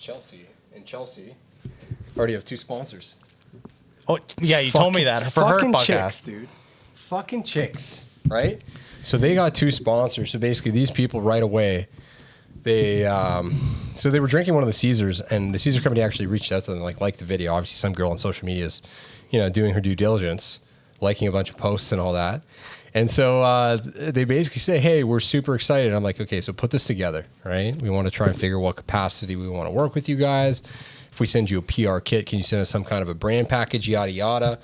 Chelsea. In Chelsea, already have 2 sponsors. Oh, yeah, you told me that for her fucking podcast. chicks, dude. Fucking chicks, right? So they got 2 sponsors. So basically, these people right away, they were drinking one of the Caesars, and the Caesar company actually reached out to them, liked the video. Obviously, some girl on social media is, doing her due diligence, liking a bunch of posts and all that. And so they basically say, hey, we're super excited. I'm like, okay, so put this together, right? We want to try and figure what capacity we want to work with you guys. If we send you a PR kit, can you send us some kind of a brand package, yada, yada?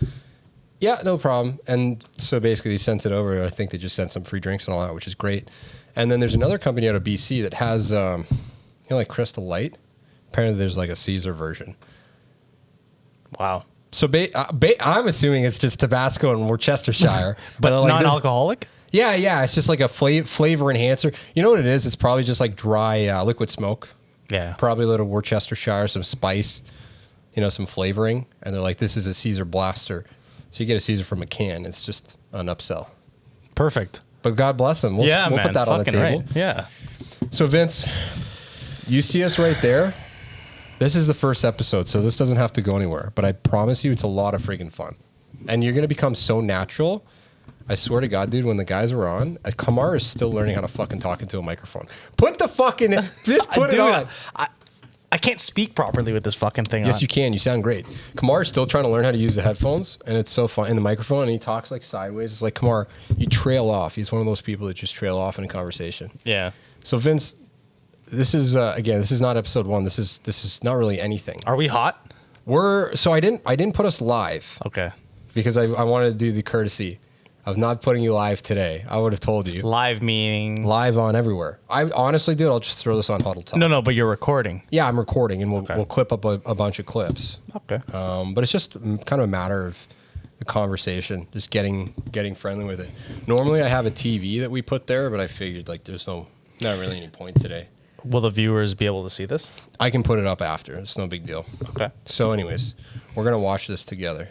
Yeah, no problem. And so basically they sent it over. I think they just sent some free drinks and all that, which is great. And then there's another company out of BC that has, like Crystal Light. Apparently there's like a Caesar version. Wow. So I'm assuming it's just Tabasco and Worcestershire. But like non-alcoholic? Yeah. It's just like a flavor enhancer. You know what it is? It's probably just like dry liquid smoke. Yeah. Probably a little Worcestershire, some spice, some flavoring. And they're like, this is a Caesar Blaster. So you get a Caesar from a can. It's just an upsell. Perfect. But God bless them. We'll put that on the table. Right. Yeah. So Vince, you see us right there. This is the first episode, so this doesn't have to go anywhere. But I promise you, it's a lot of freaking fun. And you're going to become so natural. I swear to God, dude, when the guys were on, Kamar is still learning how to fucking talk into a microphone. Put the fucking, just put it on. I can't speak properly with this fucking thing on. Yes, you can. You sound great. Kamar is still trying to learn how to use the headphones, and it's so fun. In the microphone, and he talks like sideways. It's like, Kamar, you trail off. He's one of those people that just trail off in a conversation. Yeah. So, Vince, this is, again, this is not episode 1. This is not really anything. Are we hot? I didn't put us live. Okay. Because I wanted to do the courtesy of not putting you live today. I would have told you. Live meaning? Live on everywhere. I honestly, dude, I'll just throw this on Huddle Talk. No, but you're recording. Yeah, I'm recording, and we'll clip up a bunch of clips. Okay. But it's just kind of a matter of the conversation, just getting friendly with it. Normally, I have a TV that we put there, but I figured like there's not really any point today. Will the viewers be able to see this? I can put it up after. It's no big deal. Okay. So anyways, we're going to watch this together.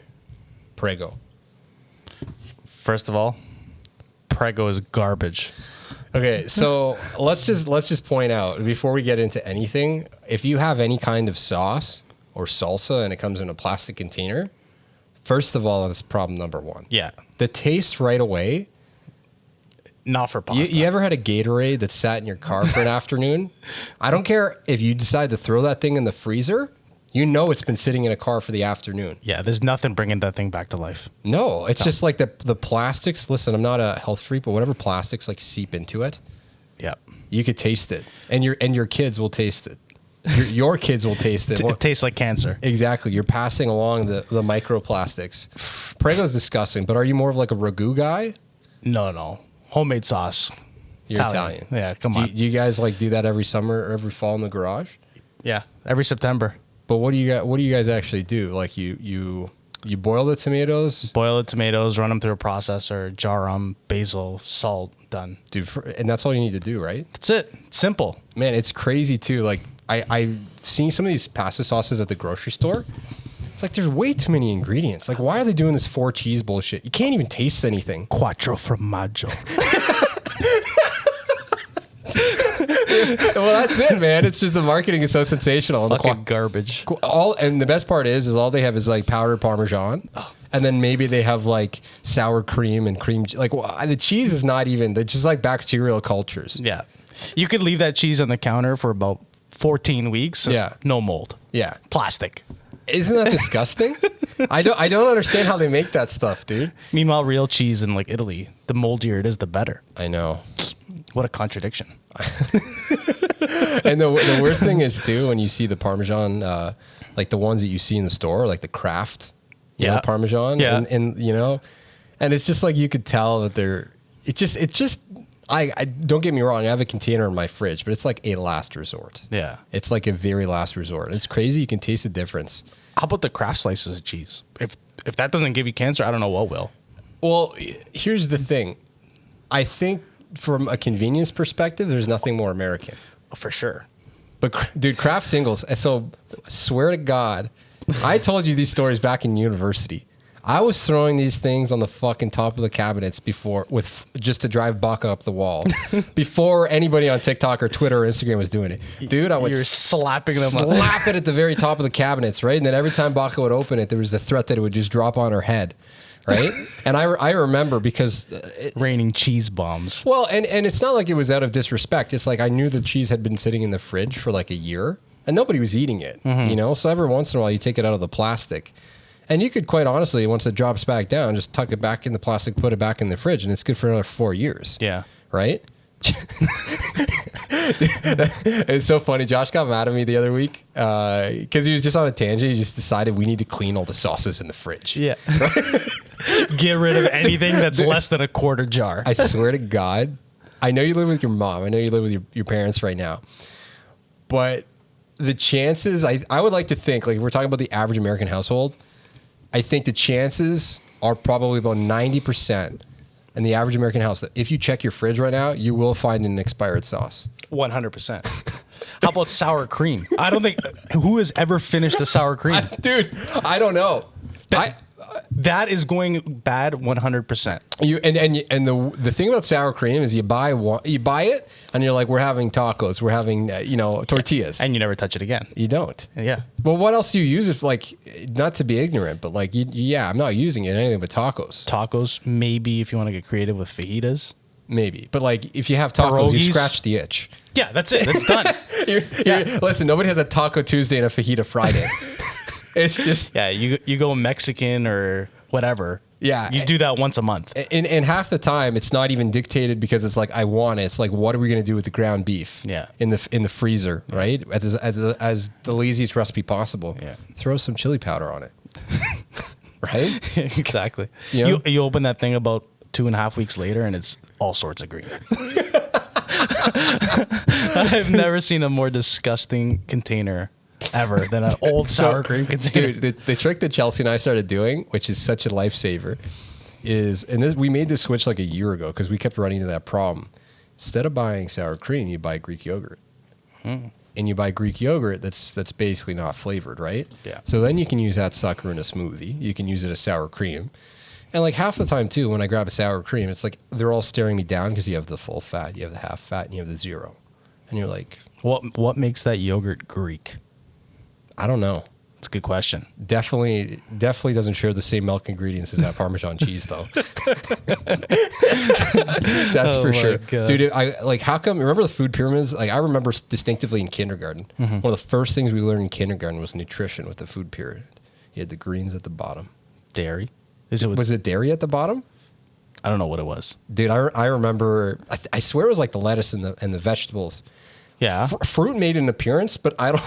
Prego. First of all, Prego is garbage. Okay, so let's just point out before we get into anything, if you have any kind of sauce or salsa and it comes in a plastic container, first of all, that's problem number 1. Yeah. The taste right away. Not for pasta. You ever had a Gatorade that sat in your car for an afternoon? I don't care if you decide to throw that thing in the freezer. You know it's been sitting in a car for the afternoon. Yeah, there's nothing bringing that thing back to life. No, it's just like the plastics. Listen, I'm not a health freak, but whatever plastics like seep into it, Yeah. you could taste it, and your kids will taste it. Your kids will taste it. It tastes like cancer. Exactly. You're passing along the microplastics. Prego's disgusting, but are you more of like a ragu guy? No. Homemade sauce. You're Italian. Yeah, come on. Do you guys like do that every summer or every fall in the garage? Yeah, every September. But what do you guys actually do? Like you boil the tomatoes? Boil the tomatoes, run them through a processor, jar them, basil, salt, done. Dude, and that's all you need to do, right? That's it. It's simple. Man, it's crazy too. Like I've seen some of these pasta sauces at the grocery store. It's like there's way too many ingredients. Like, why are they doing this 4 cheese bullshit? You can't even taste anything. Quattro formaggio. Well, that's it, man. It's just the marketing is so sensational. Fucking garbage. And the best part is all they have is like powdered Parmesan. And then maybe they have like sour cream and cream. Like the cheese is not even, they're just like bacterial cultures. Yeah. You could leave that cheese on the counter for about 14 weeks. Yeah. No mold. Yeah. Plastic. Isn't that disgusting? I don't understand how they make that stuff, dude. Meanwhile, real cheese in like Italy, the moldier it is, the better. I know. What a contradiction. And the worst thing is too, when you see the Parmesan, like the ones that you see in the store, like the Kraft, Parmesan, and you know, and it's just like you could tell that it's just. I don't get me wrong. I have a container in my fridge, but it's like a last resort. Yeah, it's like a very last resort. It's crazy. You can taste the difference. How about the Kraft slices of cheese? If that doesn't give you cancer, I don't know what will. Well, here's the thing. I think from a convenience perspective, there's nothing more American. For sure. But dude, Kraft singles. So I swear to God, I told you these stories back in university. I was throwing these things on the fucking top of the cabinets just to drive Baca up the wall before anybody on TikTok or Twitter or Instagram was doing it. Dude, I would You're slapping them. slap it at the very top of the cabinets, right? And then every time Baca would open it, there was the threat that it would just drop on her head, right? And I remember because Raining cheese bombs. well, and it's not like it was out of disrespect. It's like I knew the cheese had been sitting in the fridge for like a year and nobody was eating it, you know? So every once in a while you take it out of the plastic. And you could quite honestly, once it drops back down, just tuck it back in the plastic, put it back in the fridge, and it's good for another 4 years. Yeah. Right? It's so funny. Josh got mad at me the other week because he was just on a tangent. He just decided we need to clean all the sauces in the fridge. Yeah. Get rid of anything that's less than a quarter jar. I swear to God, I know you live with your mom. I know you live with your parents right now. But the chances, I would like to think, like if we're talking about the average American household, I think the chances are probably about 90% in the average American house that if you check your fridge right now, you will find an expired sauce. 100%. How about sour cream? I don't think who has ever finished a sour cream. Dude, I don't know. That is going bad 100%. The thing about sour cream is you buy it and you're like, we're having tacos, we're having tortillas, And you never touch it again. you don't. Yeah. Well, what else do you use if like not to be ignorant, but like I'm not using it in anything but tacos. Tacos, maybe if you want to get creative with fajitas. Maybe, but like if you have tacos, you Pierogies. scratch the itch. Yeah, that's it. That's done. Listen, nobody has a Taco Tuesday and a fajita Friday. It's just Yeah, you go Mexican or whatever. Yeah. You do that once a month. and half the time it's not even dictated because it's like I want it. It's like what are we going to do with the ground beef? Yeah. In the freezer, right? As the laziest recipe possible. Yeah. Throw some chili powder on it. Right? Exactly. You know? You open that thing about 2.5 weeks later and it's all sorts of green. I've never seen a more disgusting container ever than an old sour cream container. Dude, the trick that Chelsea and I started doing, which is such a lifesaver, we made this switch like a year ago because we kept running into that problem. Instead of buying sour cream, you buy Greek yogurt. And you buy Greek yogurt that's basically not flavored, right? Yeah. So then you can use that sucker in a smoothie. You can use it as sour cream. And like half the time too, when I grab a sour cream, it's like they're all staring me down because you have the full fat, you have the half fat, and you have the zero. And you're like, What makes that yogurt Greek? I don't know. It's a good question. Definitely doesn't share the same milk ingredients as that Parmesan cheese, though. That's Oh for my sure, God. dude. How come? Remember the food pyramids? Like I remember distinctively in kindergarten. One of the first things we learned in kindergarten was nutrition with the food pyramid. You had the greens at the bottom. Dairy. Was Was it dairy at the bottom? I don't know what it was. Dude, I remember. I swear it was like the lettuce and the vegetables. Yeah. Fruit made an appearance, but I don't.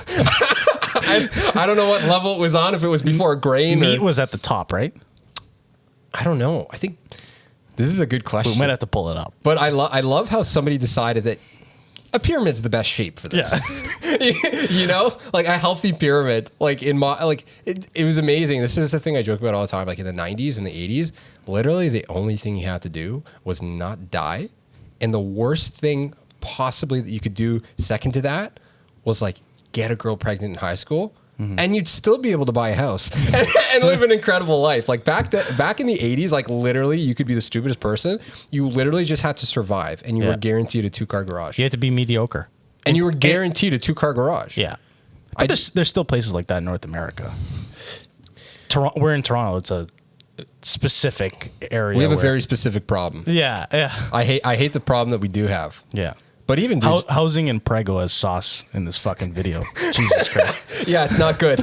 I don't know what level it was on. If it was before grain, Meat or, was at the top, right? I don't know. I think this is a good question. We might have to pull it up. But I love how somebody decided that a pyramid's the best shape for this. You know, like a healthy pyramid. Like it was amazing. This is the thing I joke about all the time. Like in the 90s and the 80s, literally the only thing you had to do was not die, and the worst thing possibly that you could do second to that was like get a girl pregnant in high school. And you'd still be able to buy a house and live an incredible life. Like back in the 80s, like literally you could be the stupidest person. You literally just had to survive and you were guaranteed a 2-car garage. You had to be mediocre. And you were guaranteed a 2-car garage. Yeah. But there's still places like that in North America. We're in Toronto. It's a specific area. We have a where- very specific problem. Yeah. I hate the problem that we do have. Yeah. But even Housing and Prego as sauce in this fucking video. Jesus Christ. yeah, it's not good.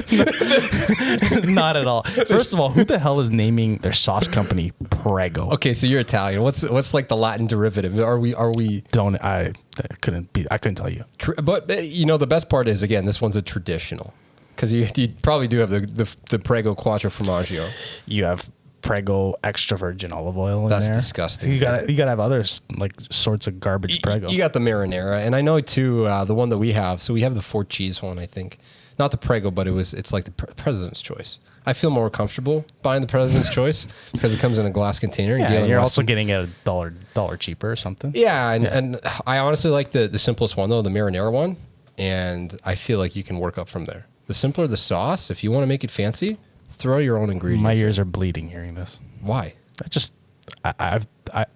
Not at all. First of all, who the hell is naming their sauce company Prego? Okay, so you're Italian. What's like the Latin derivative? Are we I couldn't tell you. But you know the best part is again this one's a traditional because you probably do have the Prego Quattro Formaggio. You have Prego extra virgin olive oil in That's there. disgusting. You gotta have other like sorts of garbage Prego. You got the marinara, and I know too the one that we have. So we have the 4 cheese one, I think, not the Prego, but it's like the President's Choice. I feel more comfortable buying the President's Choice because it comes in a glass container. Yeah, Galen and you're Weston- also getting it a dollar cheaper or something. Yeah, and I honestly like the simplest one though, the marinara one, and I feel like you can work up from there. The simpler the sauce, if you want to make it fancy, Throw your own ingredients. My in. ears are bleeding hearing this. Why? I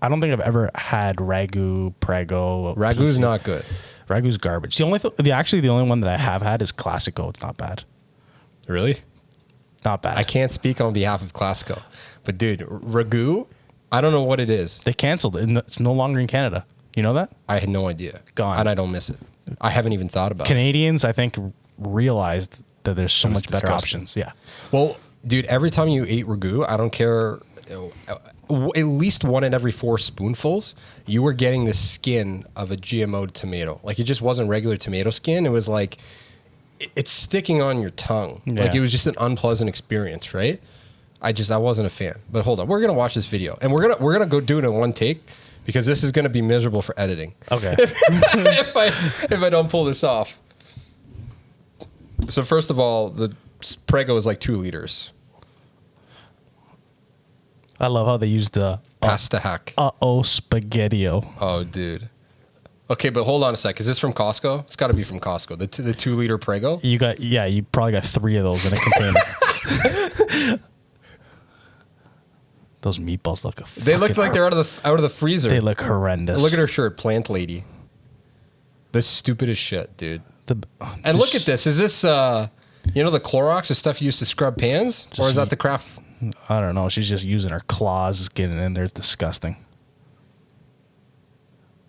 don't think I've ever had ragu, prego. Ragu's PC. not good. Ragu's garbage. The only one that I have had is Classico. It's not bad. Really? Not bad. I can't speak on behalf of Classico, but dude, ragu, I don't know what it is. They canceled it. It's no longer in Canada. You know that? I had no idea. Gone. And I don't miss it. I haven't even thought about it. Canadians, I think, realized that there's so It was much better disgusting. options. Yeah. Well, dude, every time you ate ragu, I don't care, at least one in every 4 spoonfuls, you were getting the skin of a GMO tomato. Like it just wasn't regular tomato skin. It was like, it's sticking on your tongue. Like Yeah. it was just an unpleasant experience, right? I wasn't a fan. But hold on, we're gonna watch this video, and we're gonna go do it in one take because this is gonna be miserable for editing. Okay. if I don't pull this off. So first of all, the Prego is like 2 liters. I love how they use the Pasta hack. spaghettio. Oh, dude. Okay, but hold on a sec. Is this from Costco? It's got to be from Costco. The 2 liter Prego. You probably got 3 of those in a container. Those meatballs look. They look like they're out of the freezer. They look horrendous. Look at her shirt, plant lady. The stupidest shit, dude. And look at this. Is this the Clorox, the stuff you use to scrub pans, or is that the Kraft? I don't know. She's just using her claws, getting in there. It's disgusting.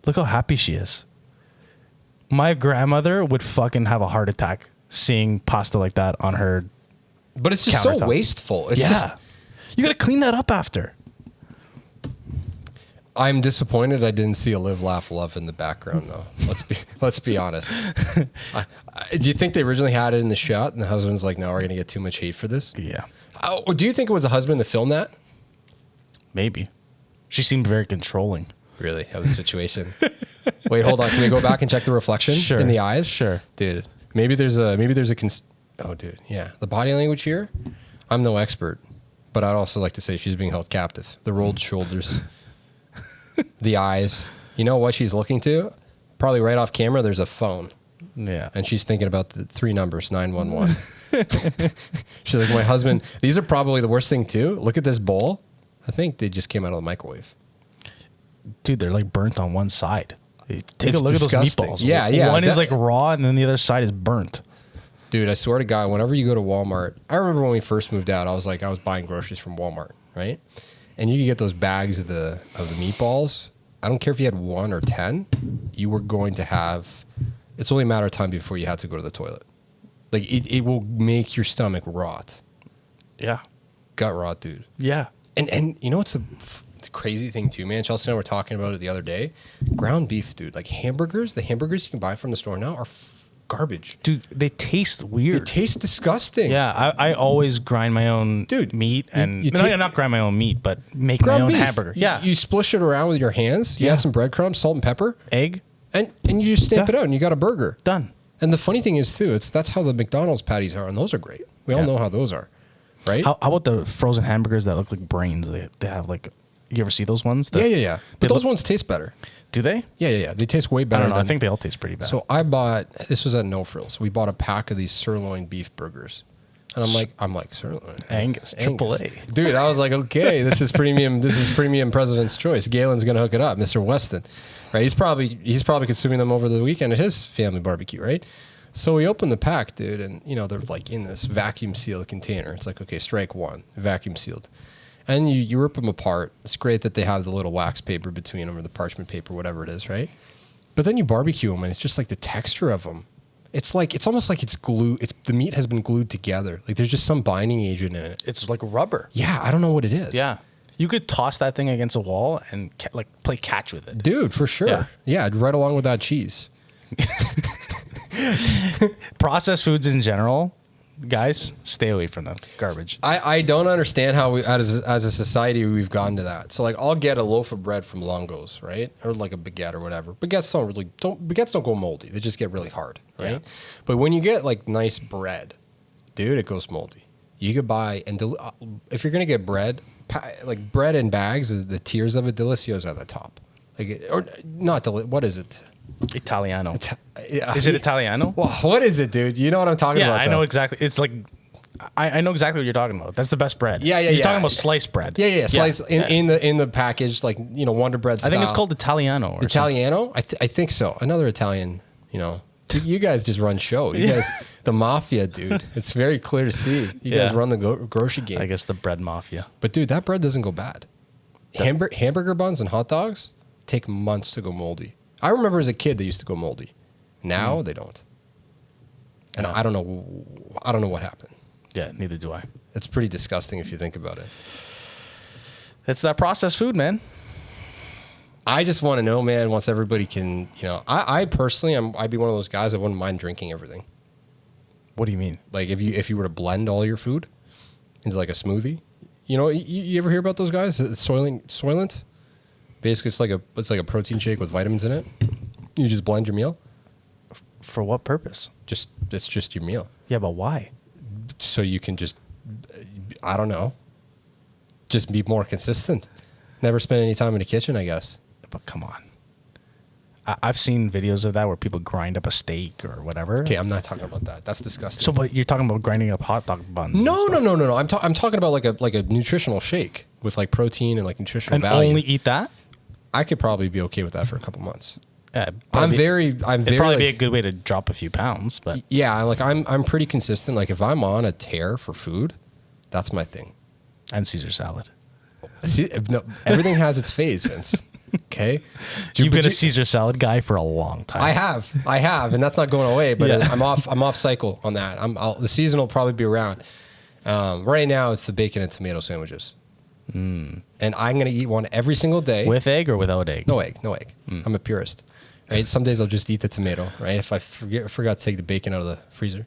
Look how happy she is. My grandmother would fucking have a heart attack seeing pasta like that on her. But it's just so countertop. wasteful. It's Yeah. just. You got to clean that up after. I'm disappointed I didn't see a Live, Laugh, Love in the background, though. Let's be honest. Do you think they originally had it in the shot, and the husband's like, "No, we're gonna get too much hate for this"? Yeah. Or do you think it was a husband that filmed that? Maybe. She seemed very controlling. Really, of the situation. Wait, hold on. Can we go back and check the reflection Sure. in the eyes? Sure. Dude. Maybe there's a oh, dude. Yeah, the body language here. I'm no expert, but I'd also like to say she's being held captive. The rolled shoulders, the eyes. You know what she's looking to? Probably right off camera. There's a phone, Yeah. and she's thinking about the 3 numbers, 911. She's like, my husband. These are probably the worst thing too. Look at this bowl. I think they just came out of the microwave. Dude, they're like burnt on one side. Take It's a look disgusting. at those meatballs. Yeah, yeah, One is that- like raw, and then the other side is burnt. Dude, I swear to God, whenever you go to Walmart, I remember when we first moved out, I was buying groceries from Walmart, right? And you could get those bags of the meatballs. I don't care if you had 1 or 10, you were going to have, it's only a matter of time before you had to go to the toilet. Like it will make your stomach rot. Yeah. Gut rot, dude. Yeah. And you know what's it's a crazy thing too, man? Chelsea and I were talking about it the other day. Ground beef, dude. Like hamburgers, the hamburgers you can buy from the store now are garbage. Dude, they taste They weird. taste disgusting. Yeah, I always grind my own meat and you no, take- not grind my own meat, but make my own hamburger. Yeah, You splish it around with your hands. You Yeah. add some breadcrumbs, salt and pepper, egg and you just stamp Yeah. it out and you got a burger. done. And the funny thing is too, that's how the McDonald's patties are, and those are great. We all Yeah. know how those are, right? How about the frozen hamburgers that look like brains? They have like, you ever see those ones? yeah. But those look- ones taste better. Do they? Yeah. They taste way I better. don't know. I than- think they all taste pretty bad. So I bought, this was at No Frills. We bought a pack of these sirloin beef burgers. And I'm like, sirloin. Angus, triple A. Dude, I was like, okay, this is premium President's Choice. Galen's gonna hook it up, Mr. Weston. Right? He's probably consuming them over the weekend at his family barbecue, right? So we opened the pack, dude, and they're like in this vacuum sealed container. It's like, okay, strike 1, vacuum sealed. And you rip them apart. It's great that they have the little wax paper between them or the parchment paper, whatever it is, right? But then you barbecue them, and it's just like the texture of them. It's almost like it's glue. The meat has been glued together. Like there's just some binding agent in it. it's like rubber. Yeah, I don't know what it is. Yeah, you could toss that thing against a wall and play catch with it. Dude, for sure. Yeah, right along with that cheese. Processed foods in general, guys, stay away from them. Garbage. I don't understand how we, as a society, we've gotten to that. So like, I'll get a loaf of bread from Longo's, right, or like a baguette or whatever. Baguettes don't go moldy. They just get really hard, right? Yeah. But when you get like nice bread, dude, it goes moldy. You could buy if you're gonna get bread, like bread in bags, the tiers of it, Delicio's at the top. Or not what is it? Italiano. Yeah. Is it Italiano? Well, what is it, dude? You know what I'm talking Yeah, about? I know though. exactly. It's like I know exactly what you're talking about. That's the best bread. Yeah, You're yeah. talking about sliced bread. Yeah. Slice in the package, like, you know, Wonder Bread style. I think it's called Italiano. Or Italiano. I think so. Another Italian. You know, you guys just run show. You guys, the mafia, dude. It's very clear to see. You guys run the grocery game. I guess the bread mafia. But dude, that bread doesn't go bad. Hamburger buns and hot dogs take months to go moldy. I remember as a kid they used to go moldy. Now they don't. And I don't know what happened. Yeah, neither do I. It's pretty disgusting if you think about it. It's that processed food, man. I just want to know, man, once everybody can, you know, I personally, I'd be one of those guys that wouldn't mind drinking everything. What do you mean? Like if you were to blend all your food into like a smoothie, you know, you ever hear about those guys? Soylent? Basically, it's like a protein shake with vitamins in it. You just blend your meal. For what purpose? It's just your meal. Yeah, but why? So you can just, I don't know, just be more consistent. Never spend any time in the kitchen, I guess. But come on. I've seen videos of that where people grind up a steak or whatever. Okay, I'm not talking about that. That's disgusting. So, but you're talking about grinding up hot dog buns. No. I'm talking about like a nutritional shake with like protein and like nutritional And value. only eat that? I could probably be okay with that for a couple months. Yeah, It'd it'd very probably be a like, good way to drop a few pounds, but yeah, like I'm pretty consistent. Like if I'm on a tear for food, that's my thing. and Caesar salad. See, no, everything has its phase, Vince. Okay, You've been a Caesar salad guy for a long time. I have, and that's not going away. But Yeah. I'm off cycle on that. The season will probably be around. Right now, it's the bacon and tomato sandwiches, and I'm gonna eat one every single day. With egg or without egg? No egg. I'm a purist. Right. Some days I'll just eat the tomato. Right. If I forgot to take the bacon out of the freezer.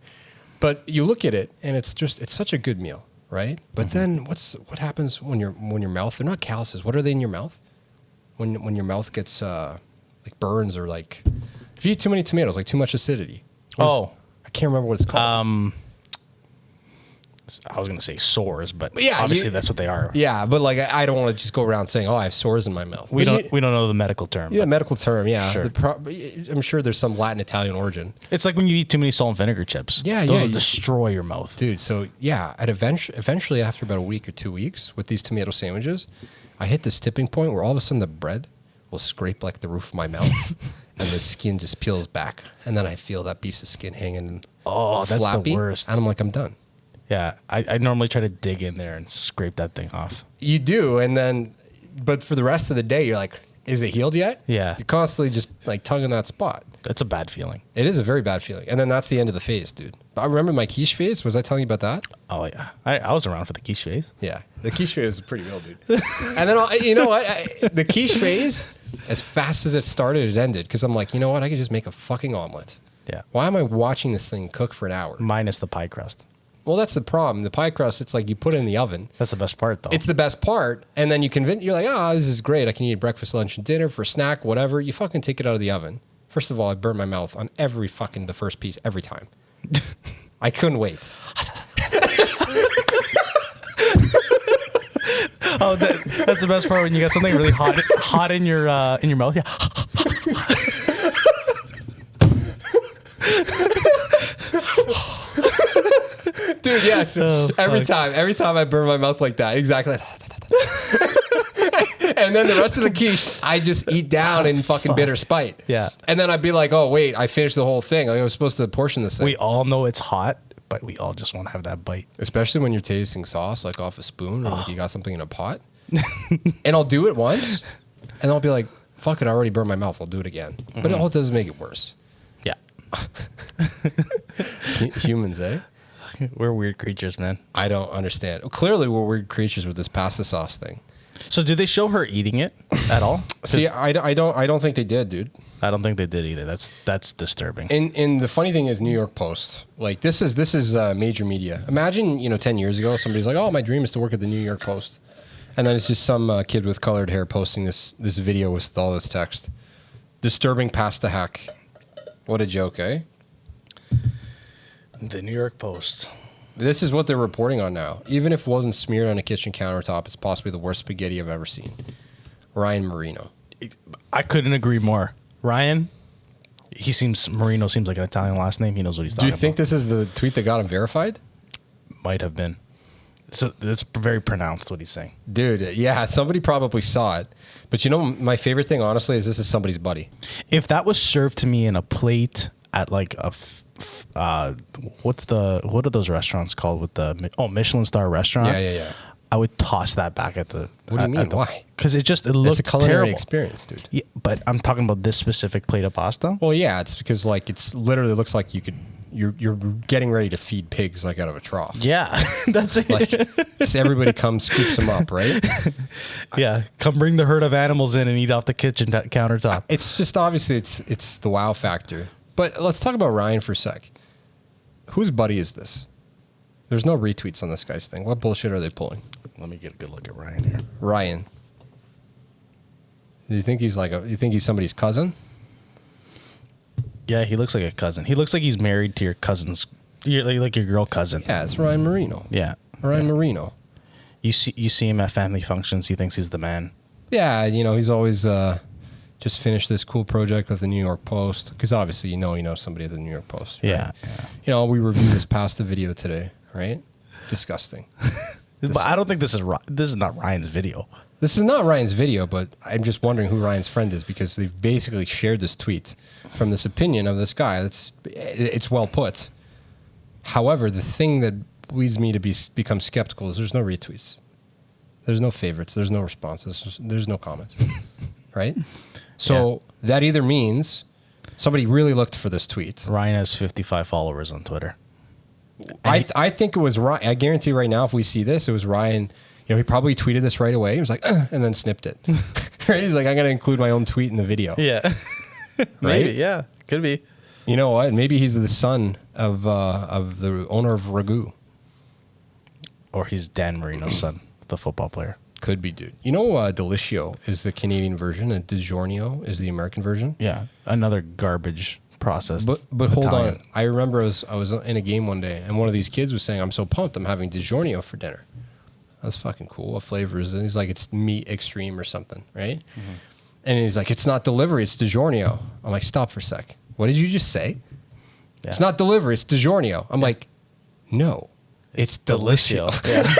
But you look at it, and it's such a good meal, right? But then what happens when your mouth? They're not calluses. What are they in your mouth? When your mouth gets like burns or like if you eat too many tomatoes, like too much acidity. I can't remember what it's called. I was going to say sores, but Yeah, obviously that's what they are. Yeah, but like I don't want to just go around saying, "Oh, I have sores in my mouth." We But don't know the medical term. Yeah, medical term. Yeah, Sure. I'm sure there's some Latin Italian origin, It's like when you eat too many salt and vinegar chips. Yeah, Those yeah, will destroy your mouth. dude. So yeah, eventually after about a week or 2 weeks with these tomato sandwiches, I hit this tipping point where all of a sudden the bread will scrape like the roof of my mouth, and the skin just peels back, and then I feel that piece of skin hanging. Oh, that's the flappy, worst. And I'm like, I'm done. Yeah, I normally try to dig in there and scrape that thing off. You do, and then, but for the rest of the day, you're like, is it healed yet? Yeah. You're constantly just like tonguing that spot. That's a bad feeling. It is a very bad feeling. And then that's the end of the phase, dude. I remember my quiche phase. Was I telling you about that? Oh, yeah. I was around for the quiche phase. Yeah. The quiche phase is pretty real, dude. And then, you know what? The quiche phase, as fast as it started, it ended. Because I'm like, you know what? I could just make a fucking omelet. Yeah. Why am I watching this thing cook for an hour? Minus the pie crust. Well, that's the problem. The pie crust, it's like you put it in the oven. That's the best part, though. It's the best part. And then you're like, this is great. I can eat breakfast, lunch, and dinner for a snack, whatever. You fucking take it out of the oven. First of all, I burn my mouth on the first piece every time. I couldn't wait. That's the best part when you got something really hot in your mouth. Yeah. Dude, yeah. Every time I burn my mouth like that, exactly. And then the rest of the quiche, I just eat down in fucking bitter spite. Yeah. And then I'd be like, oh, wait, I finished the whole thing. Like, I was supposed to portion this thing. We all know it's hot, but we all just want to have that bite. Especially when you're tasting sauce, like off a spoon or like you got something in a pot. And I'll do it once, and I'll be like, fuck it, I already burned my mouth. I'll do it again. But it all does make it worse. Yeah. Humans, eh? We're weird creatures, man. I don't understand. Clearly, we're weird creatures with this pasta sauce thing. So did they show her eating it at all? See, I don't think they did, dude. I don't think they did either. That's disturbing. And the funny thing is, New York Post, like this is major media. Imagine 10 years ago, somebody's like, "Oh, my dream is to work at the New York Post," and then it's just some kid with colored hair posting this video with all this text. Disturbing pasta hack. What a joke, eh? The New York Post. This is what they're reporting on now. Even if it wasn't smeared on a kitchen countertop, it's possibly the worst spaghetti I've ever seen. Ryan Marino. I couldn't agree more. Ryan, Marino seems like an Italian last name. He knows what he's Do talking you think about. this is the tweet that got him verified? might have been. So it's very pronounced what he's saying. Dude, yeah, somebody probably saw it. But you know, my favorite thing, honestly, is this is somebody's buddy. If that was served to me in a plate at like a, what are those restaurants called with the Michelin star restaurant? Yeah. I would toss that back at the. What do you mean? Why? Because it looked It's a culinary terrible. experience, dude. Yeah, but I'm talking about this specific plate of pasta. Well, yeah, it's because like it's literally looks like you're getting ready to feed pigs like out of a trough. Yeah, that's it. Like just everybody comes scoops them up, right? Yeah, come bring the herd of animals in and eat off the kitchen countertop. It's just obviously it's the wow factor. But let's talk about Ryan for a sec. Whose buddy is this? There's no retweets on this guy's thing. What bullshit are they pulling? Let me get a good look at Ryan here. Ryan. Do you think he's you think he's somebody's cousin? Yeah, he looks like a cousin. He looks like he's married to your cousin's, like your girl cousin. Yeah, it's Ryan Marino. Yeah. Ryan Marino. You see him at family functions. He thinks he's the man. Yeah, he's always just finished this cool project with the New York Post. Because obviously, you know somebody at the New York Post. Right? Yeah. We reviewed this pasta video today, right? Disgusting. But I don't think this is not Ryan's video. This is not Ryan's video, but I'm just wondering who Ryan's friend is because they've basically shared this tweet from this opinion of this guy. It's well put. However, the thing that leads me to become skeptical is there's no retweets. There's no favorites. There's no responses. There's no comments. Right? So that either means somebody really looked for this tweet. Ryan has 55 followers on Twitter. I think it was Ryan. I guarantee right now, if we see this, it was Ryan. He probably tweeted this right away. He was like, and then snipped it. Right? He's like, I'm going to include my own tweet in the video. Yeah. Maybe. Yeah. Could be. You know what? Maybe he's the son of the owner of Ragu. Or he's Dan Marino's son, the football player. Could be, dude. Deliciio is the Canadian version and DiGiorno is the American version. Yeah. Another garbage process. But hold on. I remember I was in a game one day and one of these kids was saying, I'm so pumped. I'm having DiGiorno for dinner. That's fucking cool. What flavor is it? He's like, it's meat extreme or something, right? Mm-hmm. And he's like, it's not delivery, it's DiGiorno. I'm like, stop for a sec. What did you just say? Yeah. It's not delivery, it's DiGiorno. I'm like, no, it's Deliciio. Yeah.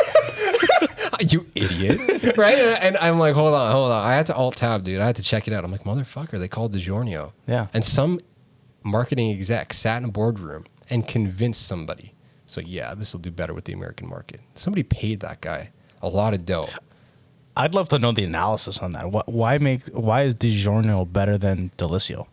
You idiot. Right? And I'm like, hold on. I had to alt tab, dude. I had to check it out. I'm like, motherfucker, they called DiGiorno. Yeah. And some marketing exec sat in a boardroom and convinced somebody. So yeah, this will do better with the American market. Somebody paid that guy a lot of dough. I'd love to know the analysis on that. Why is DiGiorno better than Deliciio?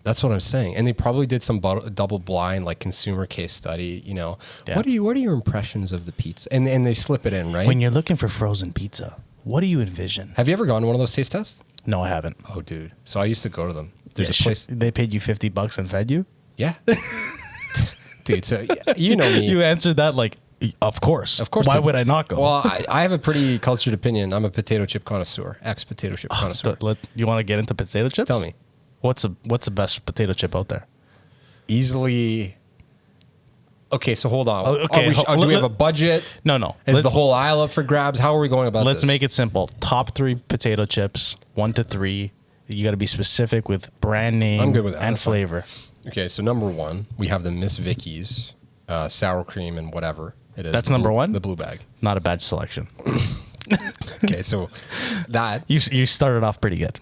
That's what I'm saying. And they probably did some double blind like consumer case study. Yeah. What are your impressions of the pizza? And they slip it in, right? When you're looking for frozen pizza, what do you envision? Have you ever gone to one of those taste tests? No, I haven't. Oh, dude. So I used to go to them. There's a place. They paid you $50 and fed you? Yeah. Dude, so you know me. You answered that like, of course. Of course. Why would I not go? Well, I have a pretty cultured opinion. I'm a potato chip connoisseur, ex-potato chip connoisseur. You want to get into potato chips? Tell me. What's the best potato chip out there? Easily. Okay, so hold on. Okay, do we have a budget? No. Is the whole aisle up for grabs? How are we going about this? Let's make it simple. Top 3 potato chips, 1 to 3. You got to be specific with brand name I'm good with that. and That's fine. flavor. Okay, so number 1, we have the Miss Vicky's sour cream and whatever it is. That's number 1? The blue bag. Not a bad selection. Okay, so that. You started off pretty good.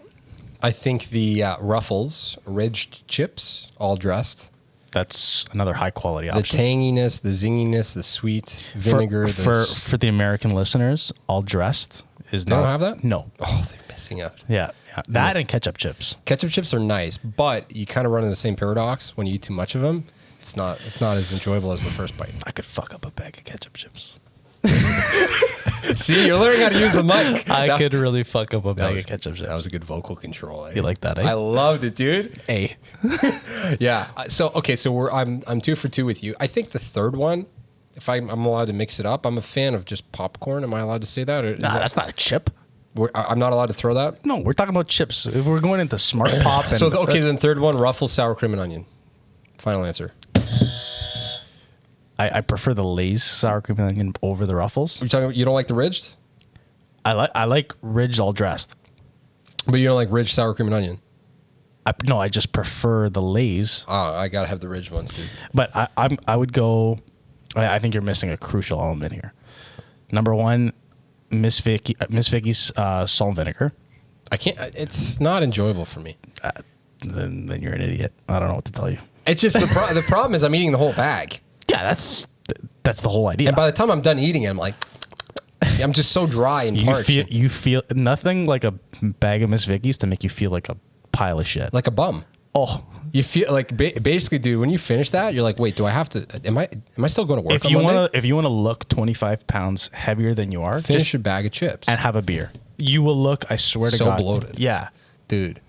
I think the Ruffles ridged chips, all dressed. That's another high quality The option. tanginess, the zinginess, the sweet vinegar. For the American listeners, all dressed is They not. don't have that? No. Oh, they're missing out. Yeah. That and ketchup chips. Ketchup chips are nice, but you kind of run into the same paradox when you eat too much of them. It's not as enjoyable as the first bite. I could fuck up a bag of ketchup chips. See, you're learning how to use the mic. I could really fuck up a bag was- of ketchup chips. That was a good vocal control. Eh? You like that, eh? I loved it, dude. Hey. Yeah. So I'm 2 for 2 with you. I think the third one, if I'm allowed to mix it up, I'm a fan of just popcorn. Am I allowed to say that? Or is Nah, that- that's not a chip. I'm not allowed to throw that. No, we're talking about chips. If we're going into Smart Pop and So then third one, Ruffles sour cream and onion. Final answer. I prefer the Lay's sour cream and onion over the Ruffles. You talking about, you don't like the ridged, I like Ridge all dressed. but you don't like ridged sour cream and onion. I just prefer the Lay's. Oh, I gotta have the ridged ones, dude. But I would go I think you're missing a crucial element here. Number one, Miss Vicky's salt and vinegar. I can't. It's not enjoyable for me. Then you're an idiot. I don't know what to tell you. It's just the problem is I'm eating the whole bag, Yeah, that's the whole idea. and by the time I'm done eating it, I'm like, I'm just so dry and parched, you feel nothing like a bag of Miss Vicky's to make you feel like a pile of shit. like a bum. Oh, You feel like basically, dude. When you finish that, you're like, wait, do I have to? Am I still going to work? if on you Monday? want to, if you want to look 25 pounds heavier than you are, Finish just your bag of chips, and have a beer. You will look. I swear to So God, bloated. Yeah. dude.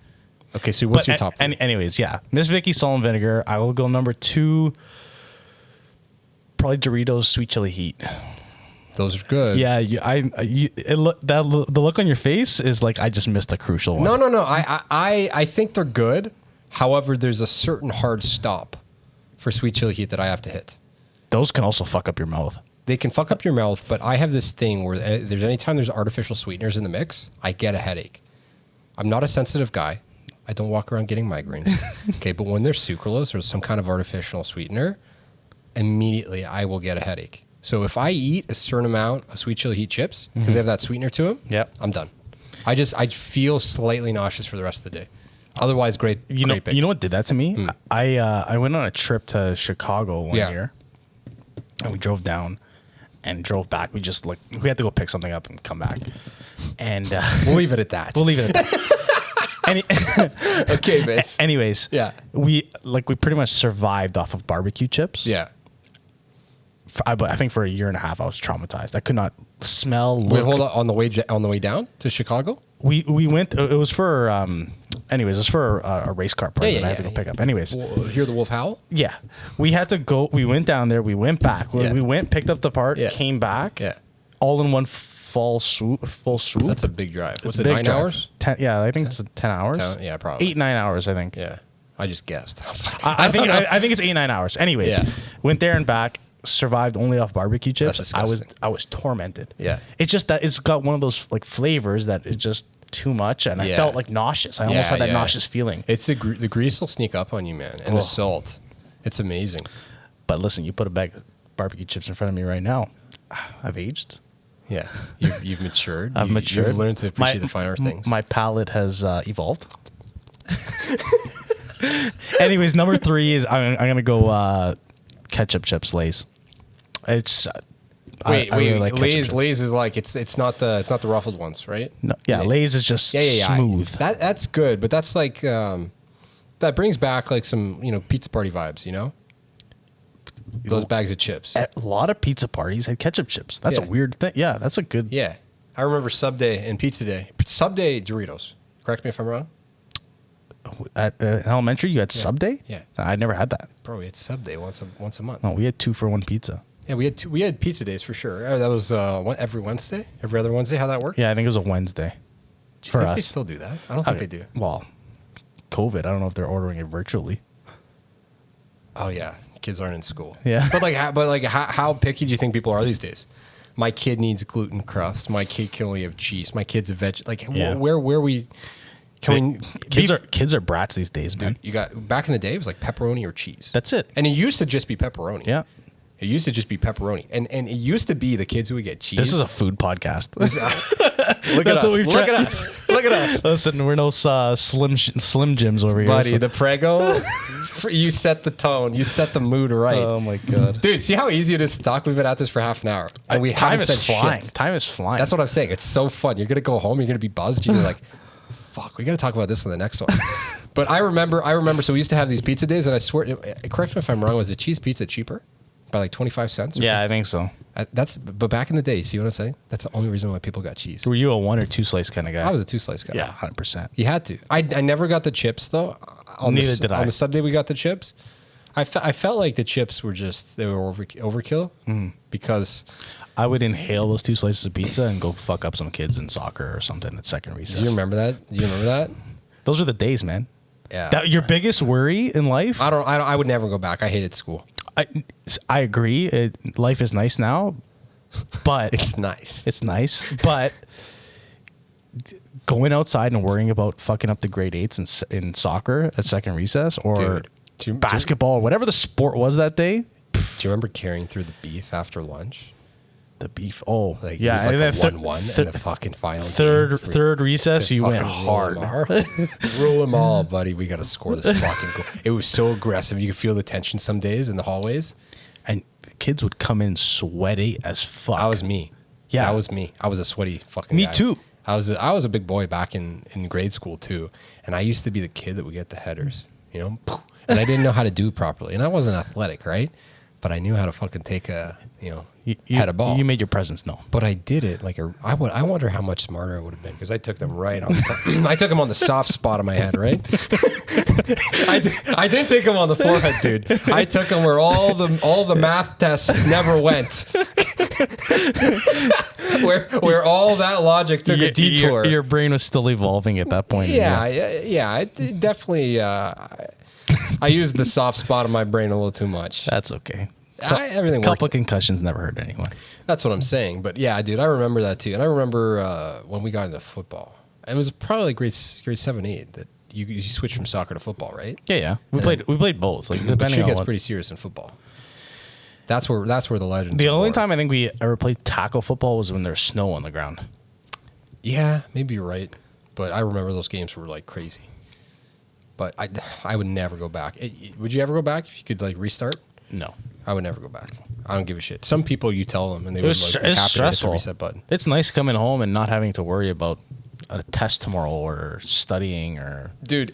Okay, so what's your top three? Anyways, yeah, Miss Vicky's salt and vinegar. I will go number 2. Probably Doritos sweet chili heat. Those are good. Yeah, the look on your face is like I just missed a crucial one. No. I think they're good. However, there's a certain hard stop for sweet chili heat that I have to hit. Those can also fuck up your mouth. They can fuck up your mouth, but I have this thing where there's anytime there's artificial sweeteners in the mix, I get a headache. I'm not a sensitive guy. I don't walk around getting migraines. Okay, but when there's sucralose or some kind of artificial sweetener, immediately I will get a headache. So if I eat a certain amount of sweet chili heat chips because they have that sweetener to them, Yep. I'm done. I feel slightly nauseous for the rest of the day. Otherwise, great. You know what did that to me? Hmm. I went on a trip to Chicago one Yeah. year, and we drove down and drove back. We had to go pick something up and come back, and We'll leave it at that. we'll leave it at that. Okay, Vince. Anyways, Yeah. we pretty much survived off of barbecue chips. Yeah. I think for a year and a half I was traumatized. I could not smell. Wait, Look. hold on. On the way down to Chicago. We went. It was for anyways. It was for a race car party Yeah, that I had to go pick up. Anyways, Hear the wolf howl. yeah, we had to go. We went down there. We went back. Yeah. We went, picked up the part, Yeah. came back. Yeah. All in one full swoop. That's a big drive. What's It's a it? big 9 drive. hours? 10, yeah, I think it's 10 hours. 10, yeah, probably. 8-9 hours. I think. Yeah. I just guessed. I think it's 8-9 hours. Anyways, Yeah. went there and back. Survived only off barbecue chips. That's I disgusting. was tormented. Yeah. It's just that it's got one of those like flavors that is just too much, and I Yeah. felt like nauseous. I almost had that yeah. nauseous feeling. It's the grease will sneak up on you, man, and the salt. It's amazing. But listen, you put a bag of barbecue chips in front of me right now. I've aged. Yeah. You've matured. I've matured. You've learned to appreciate the finer things. My palate has evolved. Anyways, number 3 is I'm gonna go ketchup chips, Lay's. It's wait. I really like ketchup Lay's chips. Lay's is like it's not the ruffled ones, right? No, yeah, Lay's is just smooth. That's good, but that's like that brings back like some pizza party vibes, those bags of chips. A lot of pizza parties had ketchup chips. That's Yeah. a weird thing. Yeah, that's a good. Yeah, I remember Sub Day and Pizza Day. Sub Day Doritos. Correct me if I'm wrong. At elementary, you had Sub Day. Yeah. I never had that. Bro, we had Sub Day once a month. No, we had 2 for 1 pizza. Yeah, we had pizza days for sure. That was every Wednesday, every other Wednesday. How that worked? Yeah, I think it was a Wednesday. Do you for think us. they still do that? I don't think they do. Well, COVID. I don't know if they're ordering it virtually. Oh yeah, kids aren't in school. Yeah. but how picky do you think people are these days? My kid needs gluten crust. My kid can only have cheese. My kid's a veg. Like Yeah. where we can we Kids are brats these days, man. you got back in the day it was like pepperoni or cheese. That's it. And it used to just be pepperoni. Yeah. It used to just be pepperoni. And it used to be the kids who would get cheese. This is a food podcast. Look at That's us. what we've Look tried. at us. Look at us. Listen, we're no Slim Jims over here. Buddy, so- the Prego, you set the tone. You set the mood right. Oh my god. Dude, see how easy it is to talk? We've been at this for half an hour. And we Time haven't is said flying. shit. Time is flying. That's what I'm saying. It's so fun. You're going to go home. You're going to be buzzed. You're like, fuck, we got to talk about this in the next one. But I remember, so we used to have these pizza days, and I swear, correct me if I'm wrong, was the cheese pizza cheaper? By like 25 cents? or Yeah, I think so. but back in the day, you see what I'm saying? That's the only reason why people got cheese. Were you a 1 or 2 slice kind of guy? I was a 2-slice guy. Yeah, 100%. You had to. I never got the chips though. Neither did I. On the sub day we got the chips. I felt like the chips were they were overkill because I would inhale those 2 slices of pizza and go fuck up some kids in soccer or something at second recess. do you remember that? Those are the days, man. Yeah. Your biggest worry in life? I would never go back. I hated school. I agree. Life is nice now, but It's nice. it's nice. But going outside and worrying about fucking up the grade 8s in soccer at second recess or Dude, basketball or whatever the sport was that day, you remember carrying through the beef after lunch? The beef. Oh, Like yeah. it was like and a then 1-1 in the fucking final third recess, you went fucking hard. Rule them all, buddy. We got to score this fucking goal. It was so aggressive. You could feel the tension some days in the hallways. And the kids would come in sweaty as fuck. That was me. Yeah. That was me. I was a sweaty fucking Me guy. too. I was a big boy back in grade school too. And I used to be the kid that would get the headers, you know? And I didn't know how to do it properly. And I wasn't athletic, right? But I knew how to fucking take a, head a ball. You made your presence known. But I did it I wonder how much smarter I would have been because I took them right on the I took them on the soft spot of my head, right? I didn't take them on the forehead, dude. I took them where all the math tests never went. where all that logic took a detour. Your brain was still evolving at that point. Yeah. It definitely. I used the soft spot of my brain a little too much. That's okay. Everything Couple worked. concussions never hurt anyone. That's what I'm saying. But yeah, dude, I remember that too. And I remember when we got into football. It was probably like grade 7, 8 that you switched from soccer to football, right? Yeah. We played both. Like But depending shit on gets what. pretty serious in football. That's where the legends. The are only born. time I think we ever played tackle football was when there's snow on the ground. Yeah, maybe you're right. But I remember those games were like crazy. But I would never go back. Would you ever go back if you could like restart? No. I would never go back. I don't give a shit. Some people you tell them and they It would was like, be it's happy to hit the stressful. reset button. It's nice coming home and not having to worry about a test tomorrow or studying or. Dude,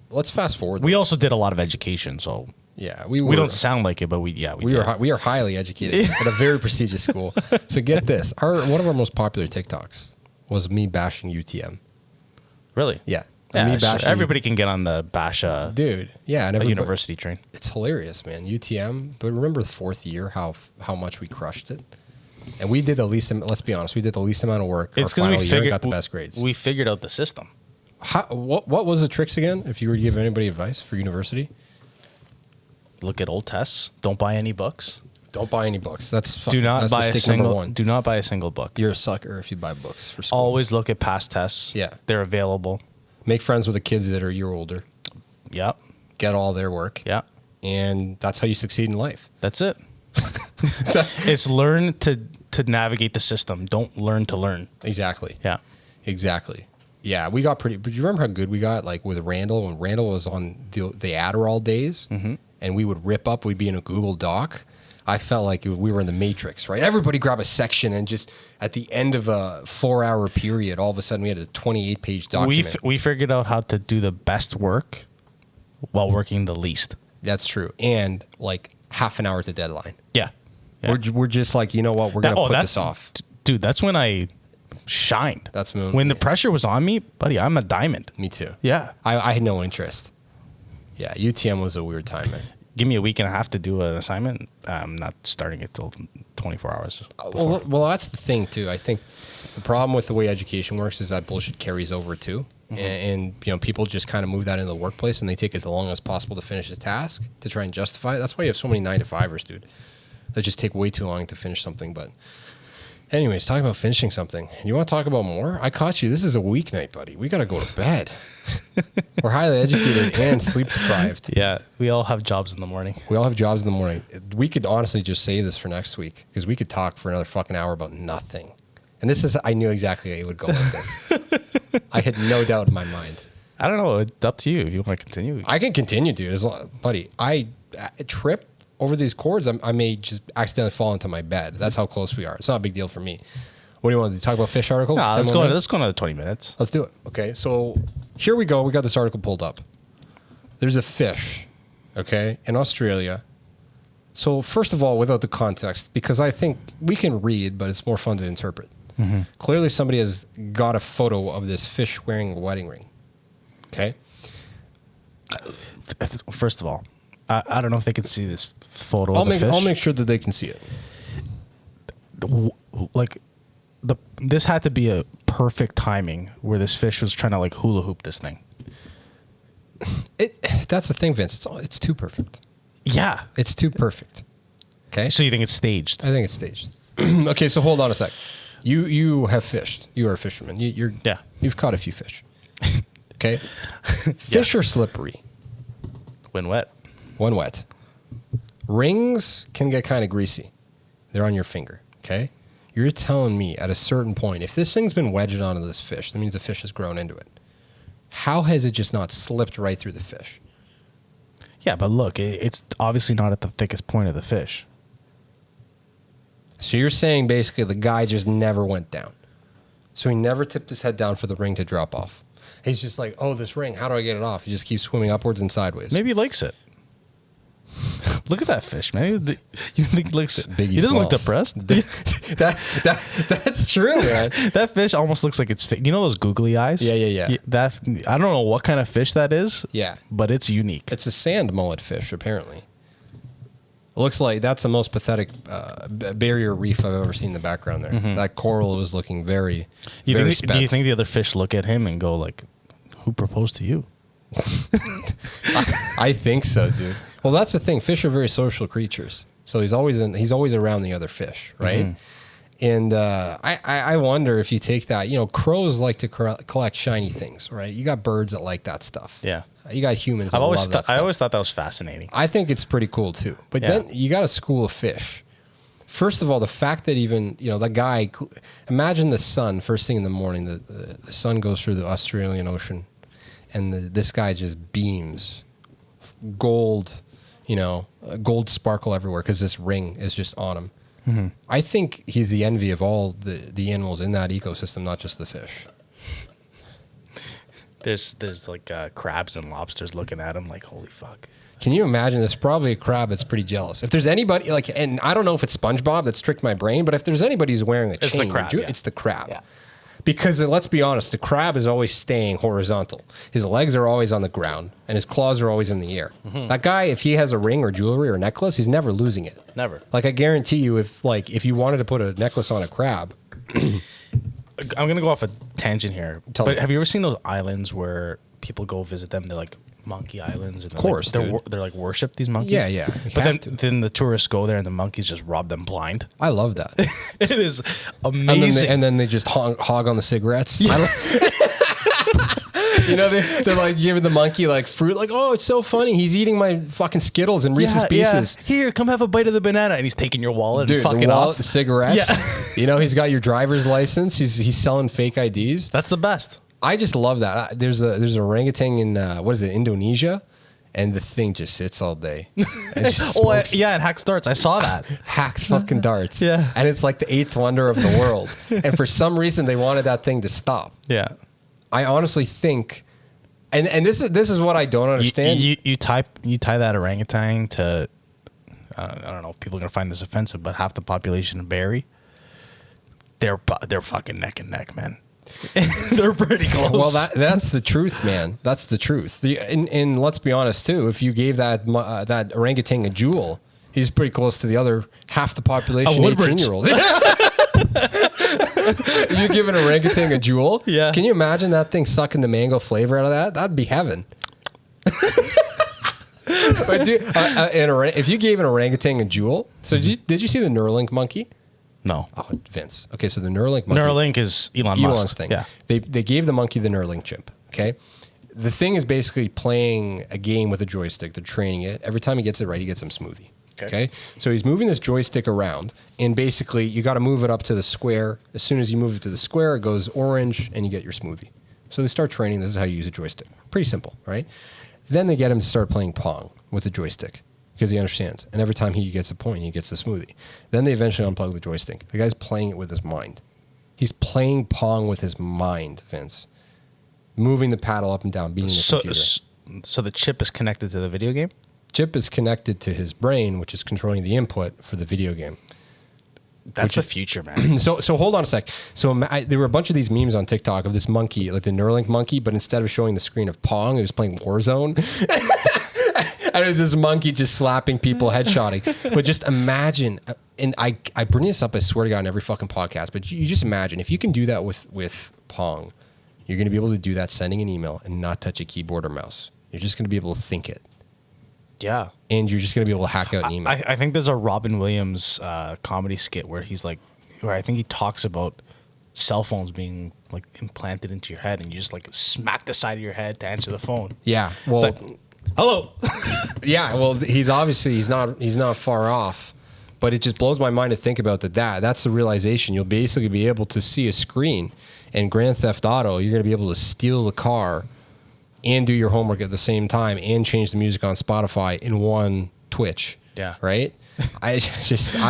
let's fast forward. We also did a lot of education, so Yeah, we don't sound like it, but we did. We are highly educated at a very prestigious school. So get this, one of our most popular TikToks was me bashing UTM. Really? Yeah, Yeah, me sure. bashing Everybody can get on the bash dude. Yeah, and a everybody, university train. it's hilarious, man. UTM, but remember the fourth year how much we crushed it, and we did the least. Let's be honest, we did the least amount of work. It's our final because year and got the best grades. We figured out the system. What was the tricks again? If you were to give anybody advice for university, Look at old tests. Don't buy any books. don't buy any books. That's Do not that's buy a mistake number single. one. Do not buy a single book. You're a sucker if you buy books for school. Always look at past tests. Yeah. They're available. Make friends with the kids that are a year older. Yep. Get all their work. Yeah. And that's how you succeed in life. That's it. It's learn to navigate the system. Don't learn to learn. Exactly. Yeah. Exactly. Yeah, we got pretty. But you remember how good we got, like with Randall when Randall was on the Adderall days, and we would rip up. We'd be in a Google Doc. I felt like we were in the Matrix, right? Everybody grab a section, and just at the end of a 4-hour period, all of a sudden we had a 28-page document. We figured out how to do the best work while working the least. That's true, and like half an hour to deadline. Yeah. Yeah. We're just like, you know what? We're gonna put this off. Dude, that's when I shined. That's when the pressure was on me, buddy. I'm a diamond. Me too. Yeah. I had no interest. Yeah, UTM was a weird time, man. Give me a week and a half to do an assignment. I'm not starting it till 24 hours. Well, that's the thing too. I think the problem with the way education works is that bullshit carries over too, and you know people just kind of move that into the workplace and they take as long as possible to finish a task to try and justify it. That's why you have so many 9-to-5ers, dude. That just take way too long to finish something. But anyways, talking about finishing something. You want to talk about more? I caught you. This is a weeknight, buddy. We got to go to bed. We're highly educated and sleep deprived. Yeah, we all have jobs in the morning. We all have jobs in the morning. We could honestly just save this for next week because we could talk for another fucking hour about nothing. And this is, I knew exactly how you would go with this. I had no doubt in my mind. I don't know. It's up to you if you want to continue. I can continue, dude. Buddy, I trip over these cords. I may just accidentally fall into my bed. That's how close we are. It's not a big deal for me. What do you want to do? Talk about fish articles? Nah, 10 let's more go. minutes? Let's go another 20 minutes. Let's do it. Okay, so here we go. We got this article pulled up. There's a fish, okay, in Australia. So first of all, without the context, because I think we can read, but it's more fun to interpret. Clearly somebody has got a photo of this fish wearing a wedding ring. Okay? First of all, I don't know if they can see this photo I'll of the make fish. I'll make sure that they can see it. Like this had to be a perfect timing where this fish was trying to like hula hoop this thing. That's the thing, Vince. It's too perfect. Yeah. It's too perfect. Okay? So you think it's staged? I think it's staged. Okay, so hold on a sec. You have fished. You are a fisherman. Yeah. You've caught a few fish. Okay? Fish are slippery When wet. when wet. Rings can get kind of greasy. They're on your finger, okay? You're telling me at a certain point, if this thing's been wedged onto this fish, that means the fish has grown into it. How has it just not slipped right through the fish? Yeah, but look, it's obviously not at the thickest point of the fish. So you're saying basically the guy just never went down. So he never tipped his head down for the ring to drop off. He's just like, oh, this ring, how do I get it off? He just keeps swimming upwards and sideways. Maybe he likes it. Look at that fish, man. You think he looks? Biggie He doesn't look Smalls. depressed. That's true, man. That fish almost looks like it's fake. You know those googly eyes? Yeah. That I don't know what kind of fish that is. Yeah. but it's unique. It's a sand mullet fish, apparently. It looks like that's the most pathetic barrier reef I've ever seen in the background there. That coral was looking very, Do very you spent. think the other fish look at him and go like, "Who proposed to you?" I think so, dude. Well, that's the thing. Fish are very social creatures. So he's always around the other fish, right? And I wonder if you take that, crows like to collect shiny things, right? You got birds that like that stuff. Yeah. You got humans that I love that stuff. always thought that was fascinating. I think it's pretty cool too. But Yeah. then you got a school of fish. First of all, the fact that even, the guy, imagine the sun first thing in the morning, the sun goes through the Australian Ocean and this guy just beams gold, gold sparkle everywhere because this ring is just on him. I think he's the envy of all the animals in that ecosystem, not just the fish. There's like crabs and lobsters looking at him like, holy fuck. Can you imagine? There's probably a crab that's pretty jealous. If there's anybody and I don't know if it's SpongeBob that's tricked my brain, but if there's anybody who's wearing a chain, the crab, yeah. it's the crab. Yeah. Because let's be honest, the crab is always staying horizontal. His legs are always on the ground, and his claws are always in the air. That guy, if he has a ring or jewelry or necklace, he's never losing it. Never. Like I guarantee you, if you wanted to put a necklace on a crab, I'm gonna go off a tangent here. Tell me. But have you ever seen those islands where people go visit them? They're like monkey islands. And Of course, dude. they're like worship these monkeys. Yeah. You But have to. then the tourists go there and the monkeys just rob them blind. I love that. It is And amazing. then they just hog on the cigarettes. They're like giving the monkey like fruit, like, oh, it's so funny. He's eating my fucking Skittles and Reese's Pieces. Here, come have a bite of the banana, and he's taking your wallet Dude, and fucking the wallet, off. the cigarettes. Yeah. He's got your driver's license. He's selling fake IDs. That's the best. I just love that. There's an orangutan in Indonesia, and the thing just sits all day. And just smokes, And hack darts. I saw that. hacks fucking darts. Yeah. And it's like the eighth wonder of the world. And for some reason, they wanted that thing to stop. Yeah. I honestly think, and this is what I don't understand. You tie that orangutan to, I don't know if people are gonna find this offensive, but half the population of Barrie, they're fucking neck and neck, man. They're pretty close. Well, that's the truth, man. That's the truth. And let's be honest too. If you gave that orangutan a jewel, he's pretty close to the other half the population, Woodbridge. 18-year-olds. You give an orangutan a jewel? Yeah. Can you imagine that thing sucking the mango flavor out of that? That'd be heaven. But dude, if you gave an orangutan a jewel, so did you see the Neuralink monkey? No. Oh, Vince. Okay, so the Neuralink monkey. Neuralink is Elon Elon's Musk. thing. Yeah. They gave the monkey the Neuralink chip. Okay. The thing is basically playing a game with a joystick. They're training it. Every time he gets it right, he gets some smoothie. Okay. So he's moving this joystick around, and basically you got to move it up to the square. As soon as you move it to the square, it goes orange, and you get your smoothie. So they start training. This is how you use a joystick. Pretty simple, right? Then they get him to start playing Pong with the joystick because he understands. And every time he gets a point, he gets the smoothie. Then they eventually unplug the joystick. The guy's playing it with his mind. He's playing Pong with his mind, Vince. Moving the paddle up and down, beating the computer. So the chip is connected to the video game? Chip is connected to his brain, which is controlling the input for the video game. That's the future, man. So hold on a sec. So there were a bunch of these memes on TikTok of this monkey, like the Neuralink monkey, but instead of showing the screen of Pong, it was playing Warzone. And it was this monkey just slapping people, headshotting. But just imagine, and I bring this up, I swear to God, in every fucking podcast, but you just imagine, if you can do that with Pong, you're going to be able to do that sending an email and not touch a keyboard or mouse. You're just going to be able to think it. Yeah. And you're just going to be able to hack out an email. I think there's a Robin Williams comedy skit where I think he talks about cell phones being like implanted into your head, and you just like smack the side of your head to answer the phone. Yeah. Well, It's Hello. Yeah, well, he's not far off, but it just blows my mind to think about that's the realization. You'll basically be able to see a screen, and Grand Theft Auto, you're going to be able to steal the car and do your homework at the same time and change the music on Spotify in one twitch. Yeah. Right? I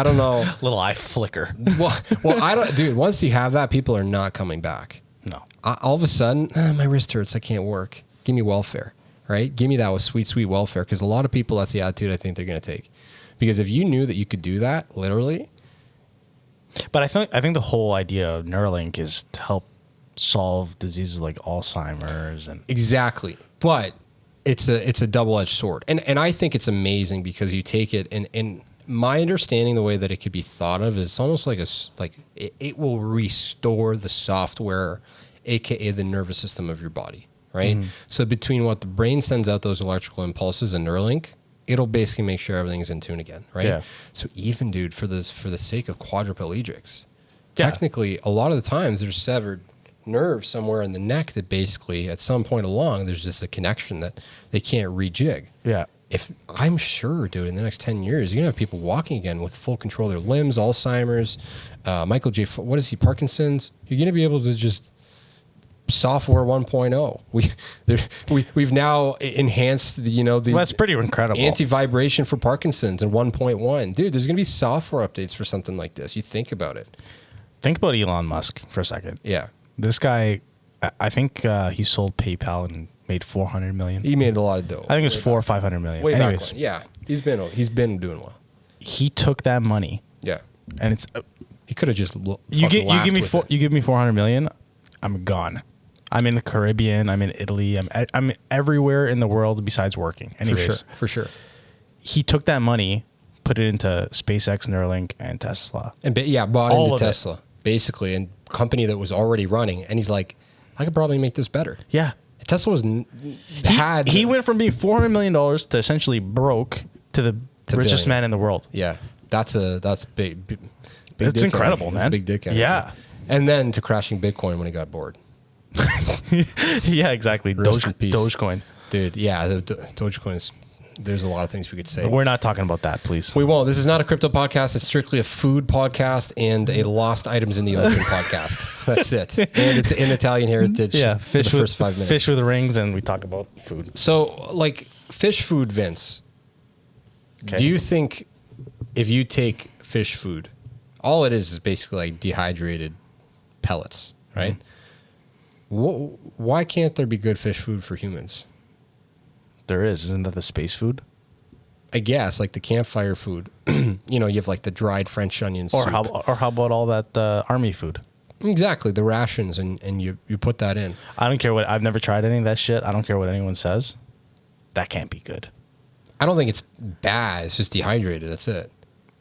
don't know. Little eye flicker. Well, I don't, dude, once you have that, people are not coming back. No. All of a sudden, my wrist hurts. I can't work. Give me welfare. Right? Give me that with sweet, sweet welfare. Because a lot of people, that's the attitude I think they're going to take. Because if you knew that you could do that, literally. But I think the whole idea of Neuralink is to help solve diseases like Alzheimer's and Exactly. But it's a double-edged sword. And I think it's amazing because you take it and my understanding, the way that it could be thought of is almost like it will restore the software, aka the nervous system of your body. Right? Mm-hmm. So between what the brain sends out those electrical impulses and Neuralink, it'll basically make sure everything's in tune again, right? Yeah. So even, dude, for the sake of quadriplegics, technically, a lot of the times there's severed nerve somewhere in the neck that basically, at some point along, there's just a connection that they can't rejig. Yeah. If I'm sure, dude, in the next 10 years, you're gonna have people walking again with full control of their limbs, Alzheimer's, Michael J. What is he? Parkinson's. You're gonna be able to just software 1.0. We've now enhanced the well, that's pretty incredible. Anti-vibration for Parkinson's in 1.1. Dude, there's gonna be software updates for something like this. You think about it. Think about Elon Musk for a second. Yeah. This guy, I think he sold PayPal and made $400 million. He made a lot of dough. I think it was $400 or $500 million. Way Anyways, back when. Yeah. He's been doing well. He took that money. Yeah. And it's he could have just you give me $400 million, I'm gone. I'm in the Caribbean. I'm in Italy. I'm everywhere in the world besides working. Anyways, for sure. He took that money, put it into SpaceX, Neuralink, and Tesla. And bought All into of Tesla, basically, and company that was already running. And he's like, I could probably make this better. Yeah. Tesla was he went from being $400 million to essentially broke to the richest billion. Man in the world. Yeah, that's big. It's incredible, energy. man. It's big dick energy. Yeah. And then to crashing Bitcoin when he got bored. Yeah, exactly. Rest in peace. Dogecoin. Dude, yeah, Dogecoin is. There's a lot of things we could say. We're not talking about that, please. We won't. This is not a crypto podcast. It's strictly a food podcast and a lost items in the ocean podcast. That's it. And it's in Italian heritage. Yeah, for the first 5 minutes. Fish with rings, and we talk about food. So, like fish food, Vince. Okay. Do you think if you take fish food, all it is basically like dehydrated pellets, right? Mm-hmm. Why can't there be good fish food for humans? There is. Isn't that the space food? I guess, like the campfire food. You have like the dried French onion soup. Or how about all that army food? Exactly, the rations, and you put that in. I don't care what. I've never tried any of that shit. I don't care what anyone says. That can't be good. I don't think it's bad. It's just dehydrated. That's it.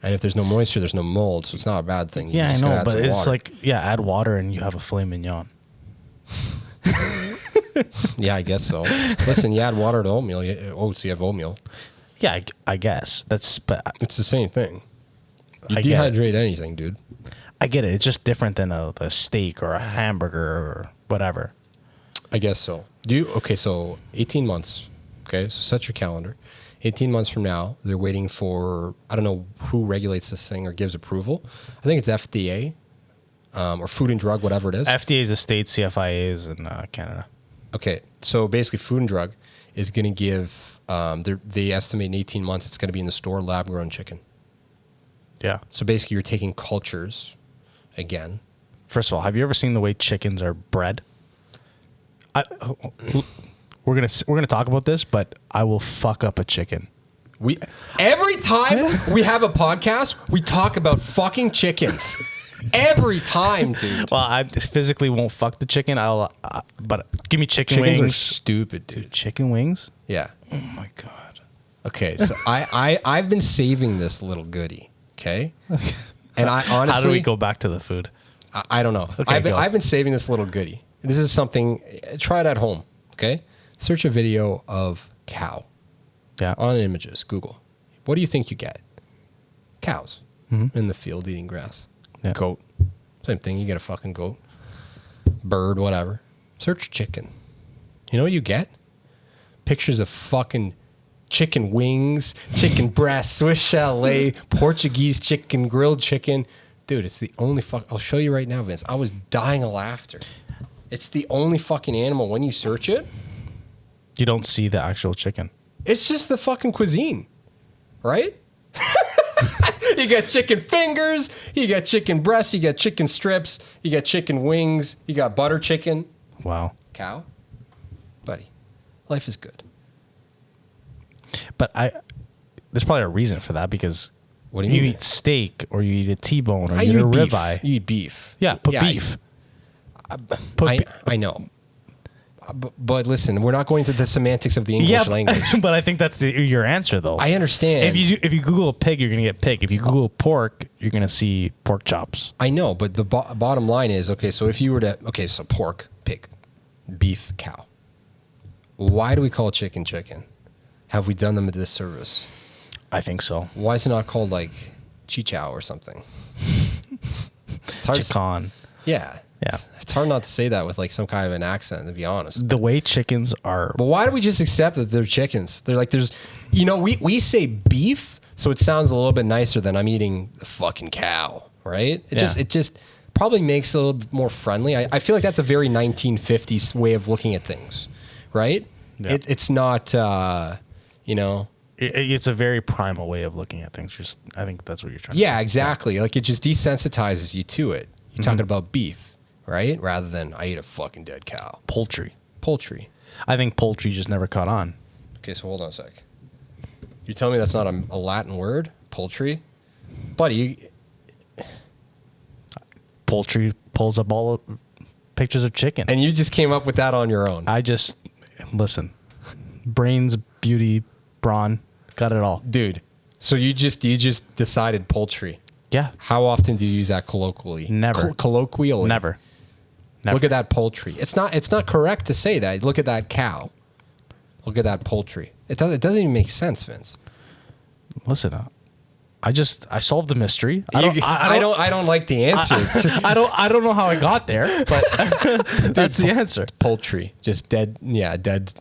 And if there's no moisture, there's no mold, so it's not a bad thing. Yeah, I know, but it's water. Add water and you have a filet mignon. Yeah, I guess so. Listen, you add water to oatmeal. So you have oatmeal. Yeah, I guess but it's the same thing. You I dehydrate anything, dude. I get it. It's just different than a steak or a hamburger or whatever. I guess so. So 18 months. Okay, so set your calendar. 18 months from now, they're waiting for, I don't know who regulates this thing or gives approval. I think it's FDA or Food and Drug, whatever it is. FDA is the state, CFIA is in Canada. Okay, so basically Food and Drug is going to give, they estimate in 18 months it's going to be in the store lab-grown chicken. Yeah. So basically you're taking cultures again. First of all, have you ever seen the way chickens are bred? We're gonna talk about this, but I will fuck up a chicken. Every time we have a podcast, we talk about fucking chickens. Every time, dude. Well, I physically won't fuck the chicken. But give me chickens wings. Chickens are stupid, dude. Chicken wings? Yeah. Oh my god. Okay, so I've been saving this little goodie. Okay. And I honestly, how do we go back to the food? I don't know. Okay, I've been saving this little goodie. This is something. Try it at home. Okay. Search a video of cow. Yeah. On images. Google. What do you think you get? Cows in the field eating grass. Yeah. Goat. Same thing. You get a fucking goat. Bird, whatever. Search chicken. You know what you get? Pictures of fucking chicken wings, chicken breast, Swiss chalet, Portuguese chicken, grilled chicken. Dude, it's the only I'll show you right now, Vince. I was dying of laughter. It's the only fucking animal when you search it. You don't see the actual chicken. It's just the fucking cuisine, right? You got chicken fingers, you got chicken breasts, you got chicken strips, you got chicken wings, you got butter chicken. Wow. Cow? Buddy, life is good. But there's probably a reason for that because What do you you mean? eat steak or you eat a T-bone or I you eat a beef. ribeye. You eat beef. Yeah, put beef. I know. But listen, we're not going to the semantics of the English language. but I think that's your answer though. I understand. If you Google pig, you're gonna get pig. If you Google pork, you're gonna see pork chops. I know, but the bottom line is, okay, so if you were to, okay, so pork, pig, beef, cow. Why do we call chicken chicken? Have we done them a disservice? I think so. Why is it not called like chichow or something? It's hard Chicken. yeah. Yeah. It's hard not to say that with like some kind of an accent, to be honest. The way chickens are. But why do we just accept that they're chickens? They're like, we say beef, so it sounds a little bit nicer than I'm eating the fucking cow, right? It just probably makes it a little bit more friendly. I feel like that's a very 1950s way of looking at things, right? Yeah. It's not, It's a very primal way of looking at things. I think that's what you're trying to yeah, say. exactly. Like it just desensitizes you to it. You're talking about beef, right? Rather than I ate a fucking dead cow. Poultry. Poultry. I think poultry just never caught on. Okay, so hold on a sec. You're telling me that's not a Latin word? Poultry? Buddy, Poultry pulls up all pictures of chicken. and you just came up with that on your own. Listen, brains, beauty, brawn, got it all. Dude, so you just decided poultry. Yeah. How often do you use that colloquially? Never. Colloquially? Never. Look at that poultry. It's not correct to say that. Look at that cow. Look at that poultry. It doesn't even make sense, Vince. Listen, I solved the mystery. I don't like the answer. I don't know how I got there, but that's the answer. Poultry, just dead. Yeah, dead.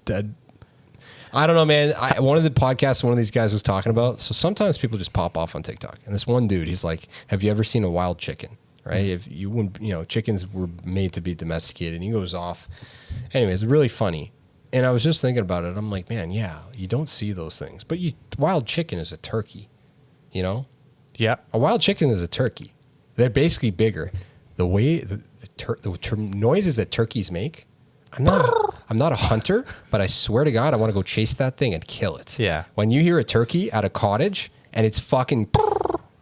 I don't know, man. One of the podcasts one of these guys was talking about. So sometimes people just pop off on TikTok, and this one dude, he's like, "Have you ever seen a wild chicken?" Right? If you wouldn't, chickens were made to be domesticated, and he goes off. Anyways, really funny. And I was just thinking about it. I'm like, man, yeah, you don't see those things, but wild chicken is a turkey. Yeah. A wild chicken is a turkey. They're basically bigger. The way the noises that turkeys make. I'm not a hunter, but I swear to God, I want to go chase that thing and kill it. Yeah. When you hear a turkey at a cottage and it's fucking,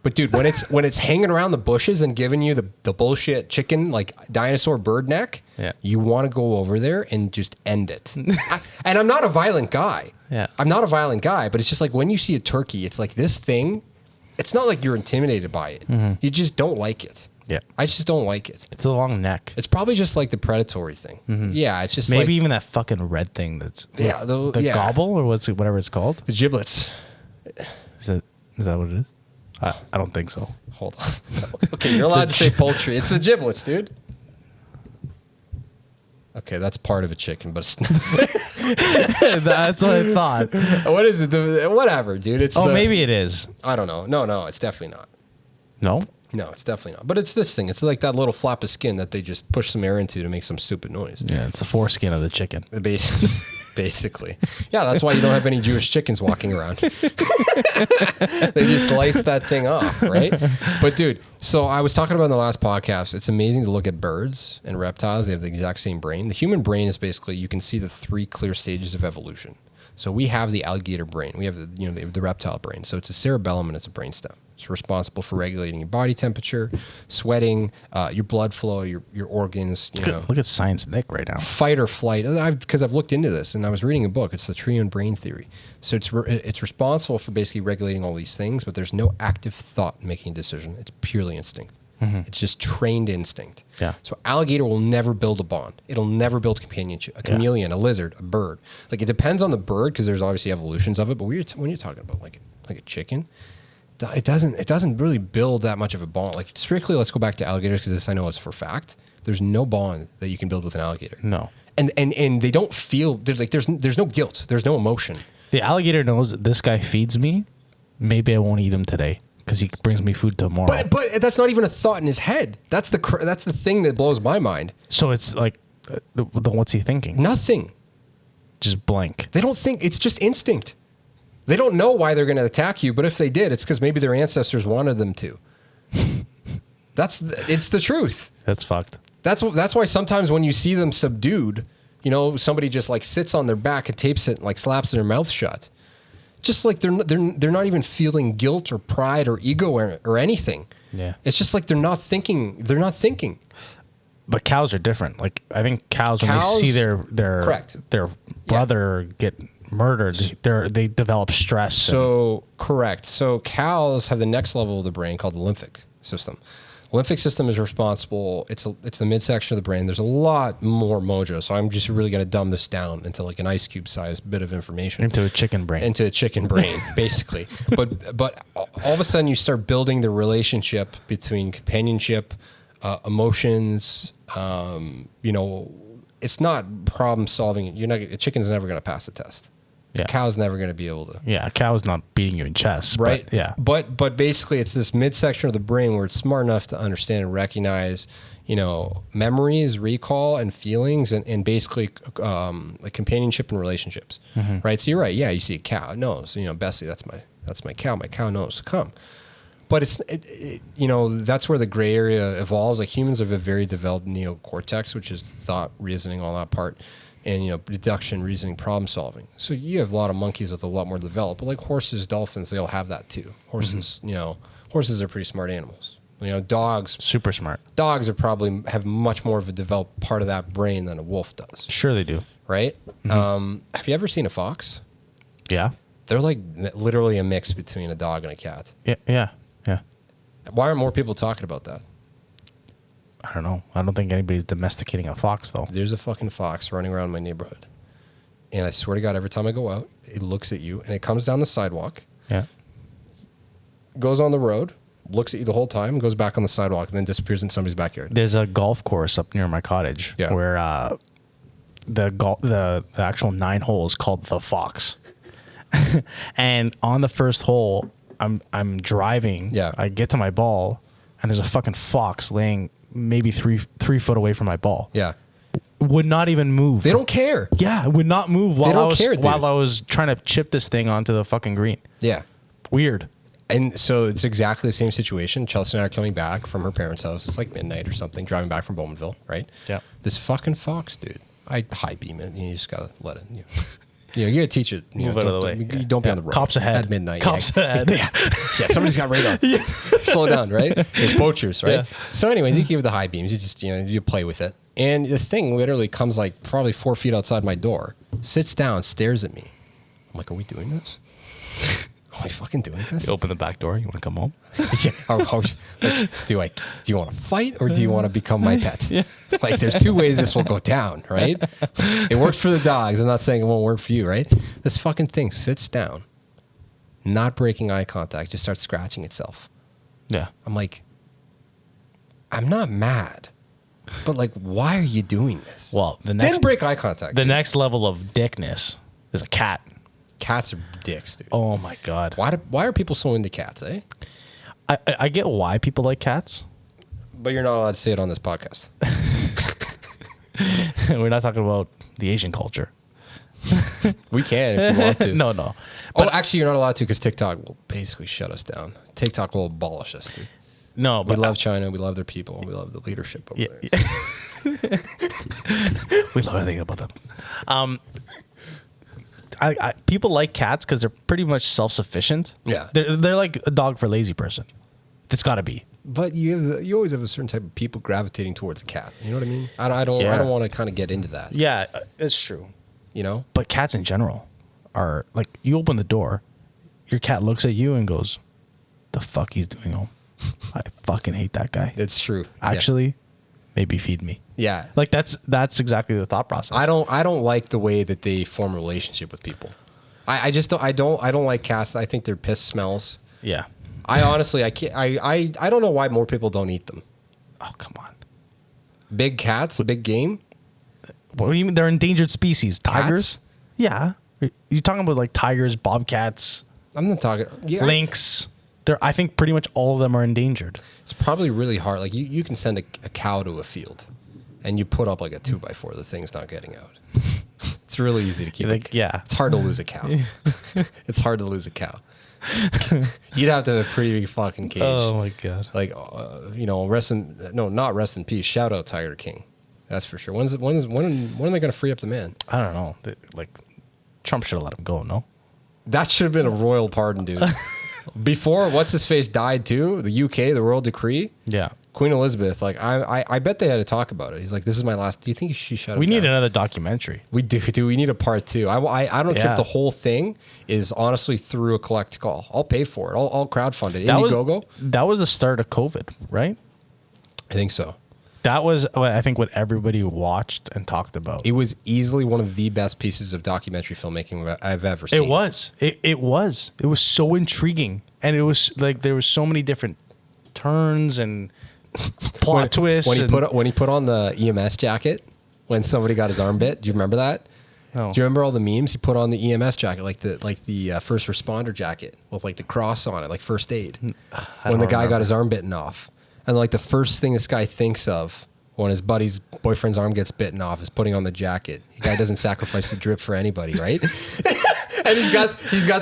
but dude, when it's hanging around the bushes and giving you the bullshit chicken like dinosaur bird neck, Yeah. you want to go over there and just end it. And I'm not a violent guy. Yeah. I'm not a violent guy, but it's just like when you see a turkey, it's like this thing. It's not like you're intimidated by it. You just don't like it. Yeah. I just don't like it. It's a long neck. It's probably just like the predatory thing. Yeah, it's just Maybe like, even that fucking red thing that's the gobble or whatever it's called. the giblets. Is that what it is? I don't think so. Hold on. Okay, you're allowed to say poultry. It's the giblets, dude. Okay, that's part of a chicken, but it's not. That's what I thought. What is it? Whatever, dude. It's Maybe it is. I don't know. No, it's definitely not. No? No, it's definitely not. But it's this thing. It's like that little flap of skin that they just push some air into to make some stupid noise. Yeah, it's the foreskin of the chicken. Basically. Yeah, that's why you don't have any Jewish chickens walking around. They just slice that thing off, right? But dude, so I was talking about in the last podcast, it's amazing to look at birds and reptiles. They have the exact same brain. The human brain is basically, you can see the 3 clear stages of evolution. So we have the alligator brain. We have the reptile brain. So it's a cerebellum and it's a brainstem. It's responsible for regulating your body temperature, sweating, your blood flow, your organs. Look at Science Nick right now. Fight or flight. Because I've looked into this and I was reading a book. It's the Triune Brain Theory. So it's responsible for basically regulating all these things, but there's no active thought making a decision. It's purely instinct. It's just trained instinct. Yeah. So alligator will never build a bond. It'll never build companionship. A chameleon, a lizard, a bird. Like it depends on the bird because there's obviously evolutions of it. But when you're talking about like a chicken, it doesn't really build that much of a bond. Like strictly, let's go back to alligators because this I know is for fact. There's no bond that you can build with an alligator. No. And they don't feel there's no guilt. There's no emotion. The alligator knows that this guy feeds me. Maybe I won't eat him today because he brings me food tomorrow. But that's not even a thought in his head. That's the thing that blows my mind. So it's like, what's he thinking? Nothing. Just blank. They don't think. It's just instinct. They don't know why they're going to attack you, but if they did, it's because maybe their ancestors wanted them to. It's the truth. That's fucked. That's why sometimes when you see them subdued, you know, somebody just like sits on their back and tapes it, and like slaps their mouth shut. Just like they're not even feeling guilt or pride or ego or anything. Yeah. It's just like they're not thinking. They're not thinking. But cows are different. Like I think cows when Cows- they see Correct. their brother get murdered, they develop stress. So correct. So cows have the next level of the brain called the lymphic system. Lymphic system is responsible. It's the midsection of the brain. There's a lot more mojo. So I'm just really going to dumb this down into like an ice cube sized bit of information. into a chicken brain. Into a chicken brain, basically. But all of a sudden you start building the relationship between companionship, emotions. You know, it's not problem solving. A chicken's never going to pass the test. Yeah. A cow's never going to be able to. Yeah, a cow's not beating you in chess. Right. But, yeah. But basically, it's this midsection of the brain where it's smart enough to understand and recognize, you know, memories, recall, and feelings, and basically like companionship and relationships. Right. So you're right. Yeah, you see a cow. It knows. You know, Bessie, that's my cow. My cow knows to come. But you know, that's where the gray area evolves. Like humans have a very developed neocortex, which is thought, reasoning, all that part. And, you know, deduction, reasoning, problem solving. So you have a lot of monkeys with a lot more developed, but like horses, dolphins, they all have that too. Horses, you know, horses are pretty smart animals. You know, dogs Super smart. are probably have much more of a developed part of that brain than a wolf does. Sure they do. Right? Have you ever seen a fox? Yeah. They're like literally a mix between a dog and a cat. Yeah. Yeah. Yeah. Why aren't more people talking about that? I don't know. I don't think anybody's domesticating a fox though. There's a fucking fox running around my neighborhood. And I swear to God, every time I go out, it looks at you and it comes down the sidewalk, Yeah. goes on the road, looks at you the whole time, goes back on the sidewalk, and then disappears in somebody's backyard. There's a golf course up near my cottage where the actual 9 hole is called the Fox. And on the first hole, I'm driving. Yeah. I get to my ball, and there's a fucking fox laying maybe three foot away from my ball. Yeah. Would not even move. They don't care. Yeah, would not move while don't care, dude. while I was trying to chip this thing onto the fucking green. Yeah. Weird. And so it's exactly the same situation. Chelsea and I are coming back from her parents' house. It's like midnight or something, driving back from Bowmanville, right? Yeah. This fucking fox, dude. I high beam it. You just gotta let it. You gotta teach it. Move out of the way. You don't be on the road. Cops ahead. At midnight. Cops ahead. Yeah. Yeah, somebody's got radar. Slow down, right? There's poachers, right? Yeah. So anyways, you give it the high beams. You just, you play with it. And the thing literally comes like probably 4 feet outside my door, sits down, stares at me. I'm like, are we doing this? Are we fucking doing this? You open the back door. You want to come home? Yeah. Like, do you want to fight or do you want to become my pet? Yeah. Like, there's 2 ways this will go down, right? It works for the dogs. I'm not saying it won't work for you, right? This fucking thing sits down, not breaking eye contact, just starts scratching itself. Yeah. I'm like, I'm not mad, but like, why are you doing this? Well, the Then next break eye contact. the dude. next level of dickness is a cat. Cats are dicks, dude. Oh my god. Why are people so into cats, eh? I get why people like cats. But you're not allowed to say it on this podcast. We're not talking about the Asian culture. We can if you want to. No. Oh, actually, you're not allowed to because TikTok will basically shut us down. TikTok will abolish us, dude. No, We but love China. We love their people. We love the leadership over there. we love everything about them. People like cats because they're pretty much self-sufficient. Yeah. They're like a dog for a lazy person. That's got to be. But you always have a certain type of people gravitating towards a cat. You know what I mean? I don't want to kind of get into that. Yeah, it's true. You know? But cats in general are like, you open the door, your cat looks at you and goes, "The fuck he's doing home? I fucking hate that guy." It's true. Actually, maybe feed me. Yeah. Like that's exactly the thought process. I don't like the way that they form a relationship with people. I just don't like cats. I think they're piss smells. Yeah. I honestly, I can't. I don't know why more people don't eat them. Oh, come on. Big cats, big game. What do you mean? They're endangered species. Tigers? Cats? Yeah. You talking about like tigers, bobcats, I'm not talking. Yeah, lynx? I think pretty much all of them are endangered. it's probably really hard. Like you can send a cow to a field, and you put up like a 2x4. The thing's not getting out. It's really easy to keep. Like, yeah. It's hard to lose a cow. It's hard to lose a cow. You'd have to have a pretty big fucking cage. Oh my god. Like, not rest in peace. Shout out Tiger King. That's for sure. When are they going to free up the man? I don't know. Like, Trump should have let him go. No. That should have been a royal pardon, dude. Before what's his face died too, the UK, the royal decree. Yeah. Queen Elizabeth, like I bet they had to talk about it. He's like, this is my last. Do you think she shut? We him need down? another documentary. We do. We need a part 2. I don't care Yeah. if the whole thing is honestly through a collect call. I'll pay for it. I'll crowdfund it. That Indiegogo. was the start of COVID, right? I think so. That was, I think, what everybody watched and talked about. It was easily one of the best pieces of documentary filmmaking I've ever seen. It was. It was. It was so intriguing, and it was like there was so many different turns and plot twists. When he put on the EMS jacket when somebody got his arm bit. Do you remember that? No. Do you remember all the memes? He put on the EMS jacket, like the first responder jacket with like the cross on it, like first aid. When the guy got his arm bitten off, and like the first thing this guy thinks of when his buddy's boyfriend's arm gets bitten off is putting on the jacket. The guy doesn't sacrifice the drip for anybody, right? And he's got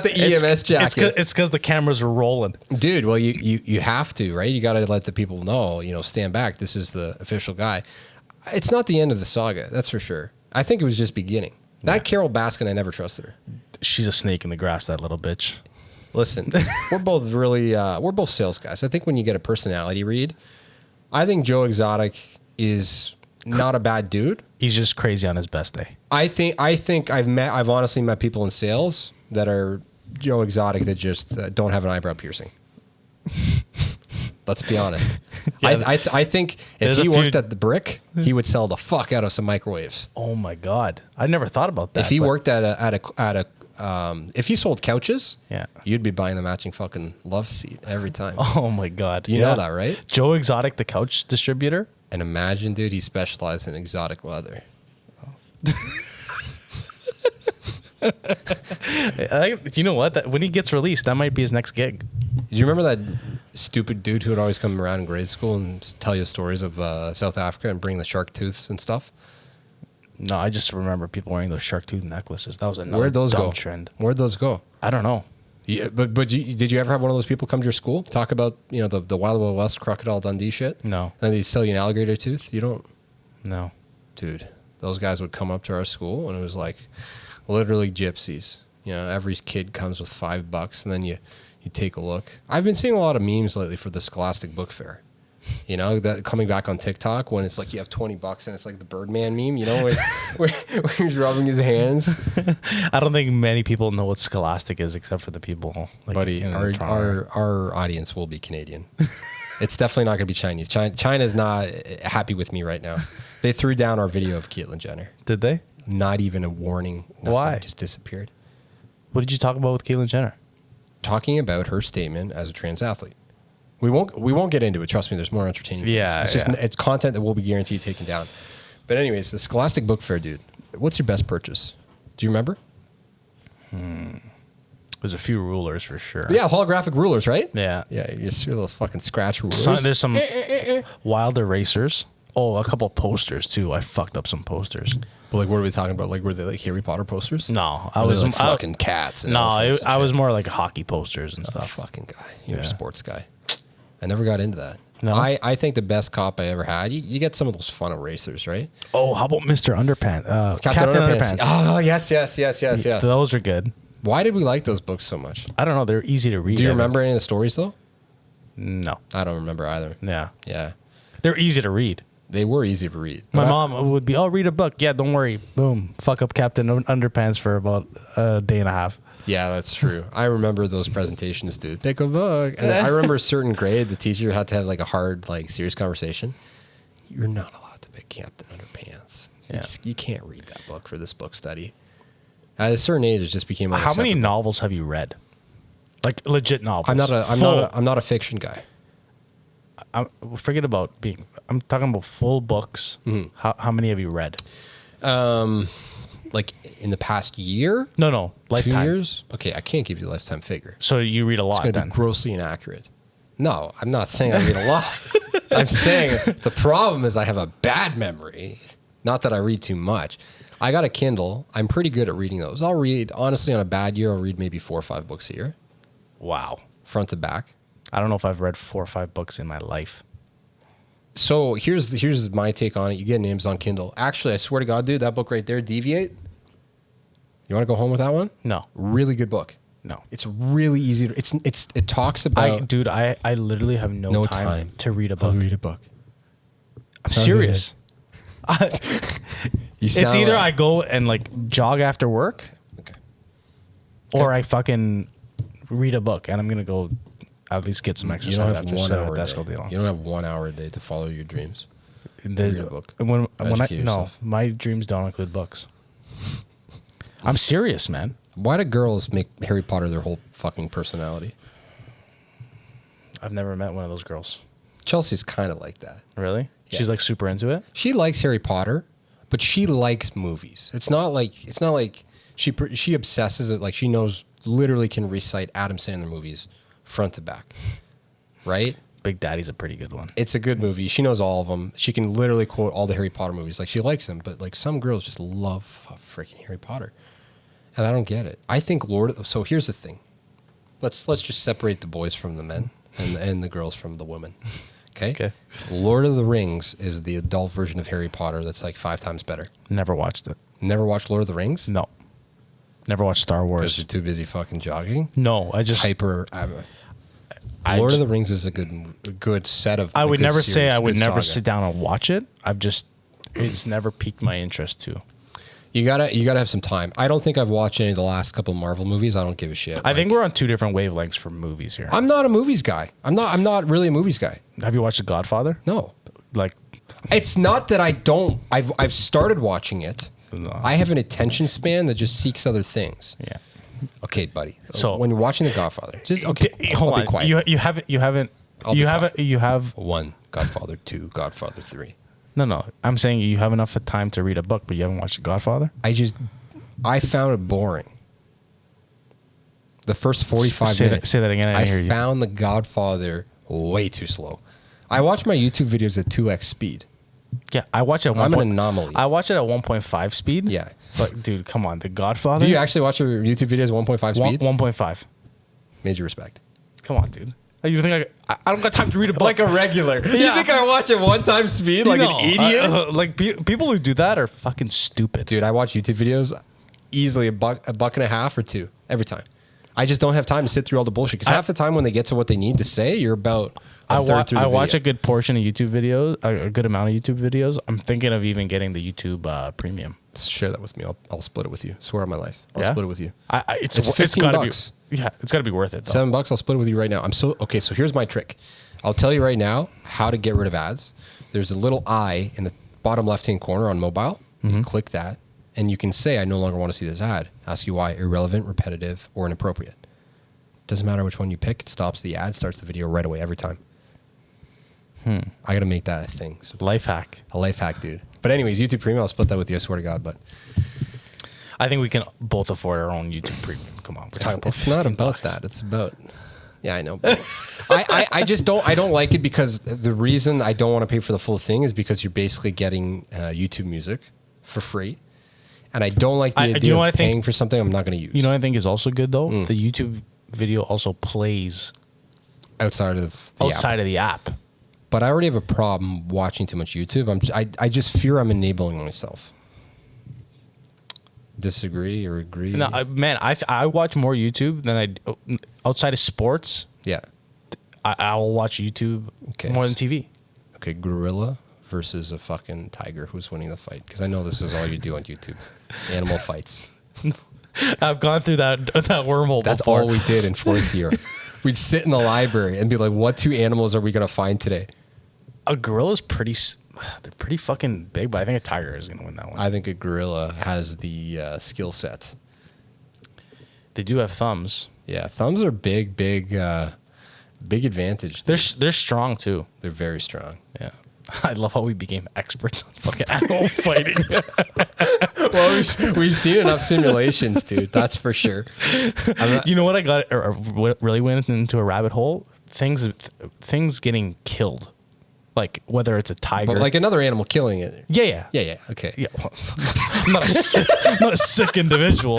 the EMS jacket. It's because the cameras were rolling. Dude, well, you have to, right? You got to let the people know, stand back. This is the official guy. It's not the end of the saga, that's for sure. I think it was just beginning. That Carol Baskin, I never trusted her. She's a snake in the grass, that little bitch. Listen, we're both really, we're both sales guys. I think when you get a personality read, I think Joe Exotic is not a bad dude. He's just crazy on his best day. I think I've honestly met people in sales that are Joe Exotic that just don't have an eyebrow piercing. Let's be honest. Yeah, I think if he worked at the Brick, he would sell the fuck out of some microwaves. Oh my god, I never thought about that. If he worked at a if he sold couches, Yeah. you'd be buying the matching fucking love seat every time. Oh my god, You know that, right? Joe Exotic, the couch distributor. And imagine, dude, he specialized in exotic leather. You know what? When he gets released, that might be his next gig. Did you remember that stupid dude who would always come around in grade school and tell you stories of South Africa and bring the shark tooths and stuff? No, I just remember people wearing those shark tooth necklaces. That was another Where'd those dumb go? trend. Where'd those go? I don't know. Yeah, but did you ever have one of those people come to your school talk about the Wild Wild West Crocodile Dundee shit? No. And they sell you an alligator tooth. You don't, No. dude. Those guys would come up to our school and it was like literally gypsies. Every kid comes with $5, and then you take a look. I've been seeing a lot of memes lately for the Scholastic Book Fair. That coming back on TikTok when it's like you have $20 and it's like the Birdman meme, where he's rubbing his hands. I don't think many people know what Scholastic is except for the people. Like, Buddy, in our audience will be Canadian. It's definitely not going to be Chinese. China's not happy with me right now. They threw down our video of Caitlyn Jenner. Did they? Not even a warning. Nothing. Why? Just disappeared. What did you talk about with Caitlyn Jenner? Talking about her statement as a trans athlete. We won't get into it. Trust me, there's more entertaining things. Yeah, It's just it's content that will be guaranteed taken down. But anyways, the Scholastic Book Fair, dude. What's your best purchase? Do you remember? There's a few rulers for sure. Yeah, holographic rulers, right? Yeah. Yeah, you see those fucking scratch rulers. There's some wild erasers. Oh, a couple posters too. I fucked up some posters. But like, what are we talking about? Like, were they like Harry Potter posters? No, I was like fucking cats. And elephants and I was shit? more like hockey posters and Oh, stuff. fucking guy. You're a Yeah. sports guy. I never got into that. No? I think the best cop I ever had, you get some of those fun erasers, right? Oh, how about Mr. Underpants? Captain Underpants. Oh, yes. Those are good. Why did we like those books so much? I don't know. They're easy to read. Do you I think. remember any of the stories, though? No. I don't remember either. Yeah. Yeah. They're easy to read. They were easy to read. My But mom would be, read a book. Yeah, don't worry. Boom. Fuck up Captain Underpants for about a day and a half. Yeah, that's true. I remember those presentations, dude. Pick a book. And I remember a certain grade, the teacher had to have like a hard, like serious conversation. You're not allowed to pick Captain Underpants. Yeah. You can't read that book for this book study. At a certain age, it just became How many unacceptable. novels have you read? Like legit novels. I'm not a fiction guy. Forget about being. I'm talking about full books. Mm-hmm. How many have you read? Like in the past year, No, 2 lifetime. years. Okay, I can't give you a lifetime figure. So you read a lot It's going to then. be grossly inaccurate. No, I'm not saying I read a lot. I'm saying the problem is I have a bad memory. Not that I read too much. I got a Kindle. I'm pretty good at reading those. I'll read, honestly, on a bad year, I'll read maybe 4 or 5 books a year, Wow. front to back. I don't know if I've read 4 or 5 books in my life. So here's my take on it. You get names on Kindle. Actually, I swear to God, dude, that book right there, Deviate. You want to go home with that one? No. Really good book. No. It's really easy. It talks about. I literally have no time to read a book. I'll read a book. I'm serious. You It's sound either like- I go and like jog after work Okay. or I fucking read a book, and I'm going to go at least get some You exercise don't have after 1 sitting at hour the a desk all day day. long. You don't have 1 hour a day to follow your dreams. There's- read a book. When I Educate no, yourself. my dreams don't include books. I'm serious, man. Why do girls make Harry Potter their whole fucking personality? I've never met one of those girls. Chelsea's kind of like that. Really? Yeah. She's like super into it. She likes Harry Potter, but she likes movies. It's not like she obsesses it. Like she knows, literally can recite Adam Sandler movies front to back, right? Big Daddy's a pretty good one. It's a good movie. She knows all of them. She can literally quote all the Harry Potter movies. Like she likes them, but like some girls just love freaking Harry Potter, and I don't get it. I think So here's the thing. Let's just separate the boys from the men and the girls from the women. Okay. Lord of the Rings is the adult version of Harry Potter that's like 5 times better. Never watched it. Never watched Lord of the Rings? No. Never watched Star Because Wars. you're too busy fucking jogging. No, I just Lord of the Rings is a good set of. I a would good never say series, I would good never saga. sit down and watch it. It's never piqued my interest too. You gotta have some time. I don't think I've watched any of the last couple Marvel movies. I don't give a shit. I think we're on 2 different wavelengths for movies here. I'm not a movies guy. I'm not really a movies guy. Have you watched The Godfather? No. Like, It's not that I don't. I've started watching it. No. I have an attention span that just seeks other things. yeah. Okay, buddy. So- when you're watching The Godfather, just okay. Hold I'll on. be quiet. You haven't. I'll be You have. 1, Godfather 2, Godfather 3. No. I'm saying you have enough time to read a book, but you haven't watched The Godfather. I found it boring. The first 45 minutes. Say that again. I didn't hear you. found The Godfather way too slow. I watch my YouTube videos at 2x speed. Yeah, I watch it at I'm an anomaly. I watch it at 1.5 speed. Yeah. But dude, come on, The Godfather. Do you actually watch your YouTube videos at 1.5 speed? 1.5. Major respect. Come on, dude. You think I don't got time to read a book? Like a regular. You Yeah. think I watch at 1 time speed like No, an idiot? like people who do that are fucking stupid. Dude, I watch YouTube videos easily a buck and a half or 2 every time. I just don't have time to sit through all the bullshit. Because half the time when they get to what they need to say, you're about a third through the I watch a video. good portion of YouTube videos, a good amount of YouTube videos. I'm thinking of even getting the YouTube Premium. Share that with me. I'll split it with you. Swear on my life. I'll Yeah? split it with you. It's It's 15 gotta bucks. Yeah, it's got to be worth it. Though. $7, I'll split it with you right now. Okay. So here's my trick. I'll tell you right now how to get rid of ads. There's a little eye in the bottom left-hand corner on mobile. You click that, and you can say, "I no longer want to see this ad." Ask you why: irrelevant, repetitive, or inappropriate. Doesn't matter which one you pick. It stops the ad, starts the video right away every time. I gotta make that a thing. So Life hack. a life hack, dude. But anyways, YouTube Premium, I'll split that with you. I swear to God. But I think we can both afford our own YouTube Premium. Come on, we're talking about it's not 15 about bucks. that. It's about. Yeah, I know. But I just don't. I don't like it because the reason I don't want to pay for the full thing is because you're basically getting YouTube music for free, and I don't like the you idea know what I of think- paying for something I'm not going to use. You know what I think is also good though? The YouTube video also plays outside of the outside app. of the app. But I already have a problem watching too much YouTube. I just fear I'm enabling myself. Disagree or agree? No, man, I watch more YouTube than I outside of sports. Yeah. I will watch YouTube Okay. more than TV. Okay, gorilla versus a fucking tiger. Who's winning the fight? Because I know this is all you do on YouTube. Animal fights. I've gone through that wormhole. That's before. all we did in 4th year. We'd sit in the library and be like, what 2 animals are we going to find today? A gorilla's they're pretty fucking big, but I think a tiger is gonna win that one. I think a gorilla has the skill set. They do have thumbs. Yeah, thumbs are big advantage. They're strong too. They're very strong. Yeah. I love how we became experts on fucking animal fighting. Well, we've seen enough simulations, dude. That's for sure. You know what I got really went into a rabbit hole? Things getting killed, like whether it's a tiger, But like another animal killing it. yeah. Okay. Yeah, well, I'm not a sick individual.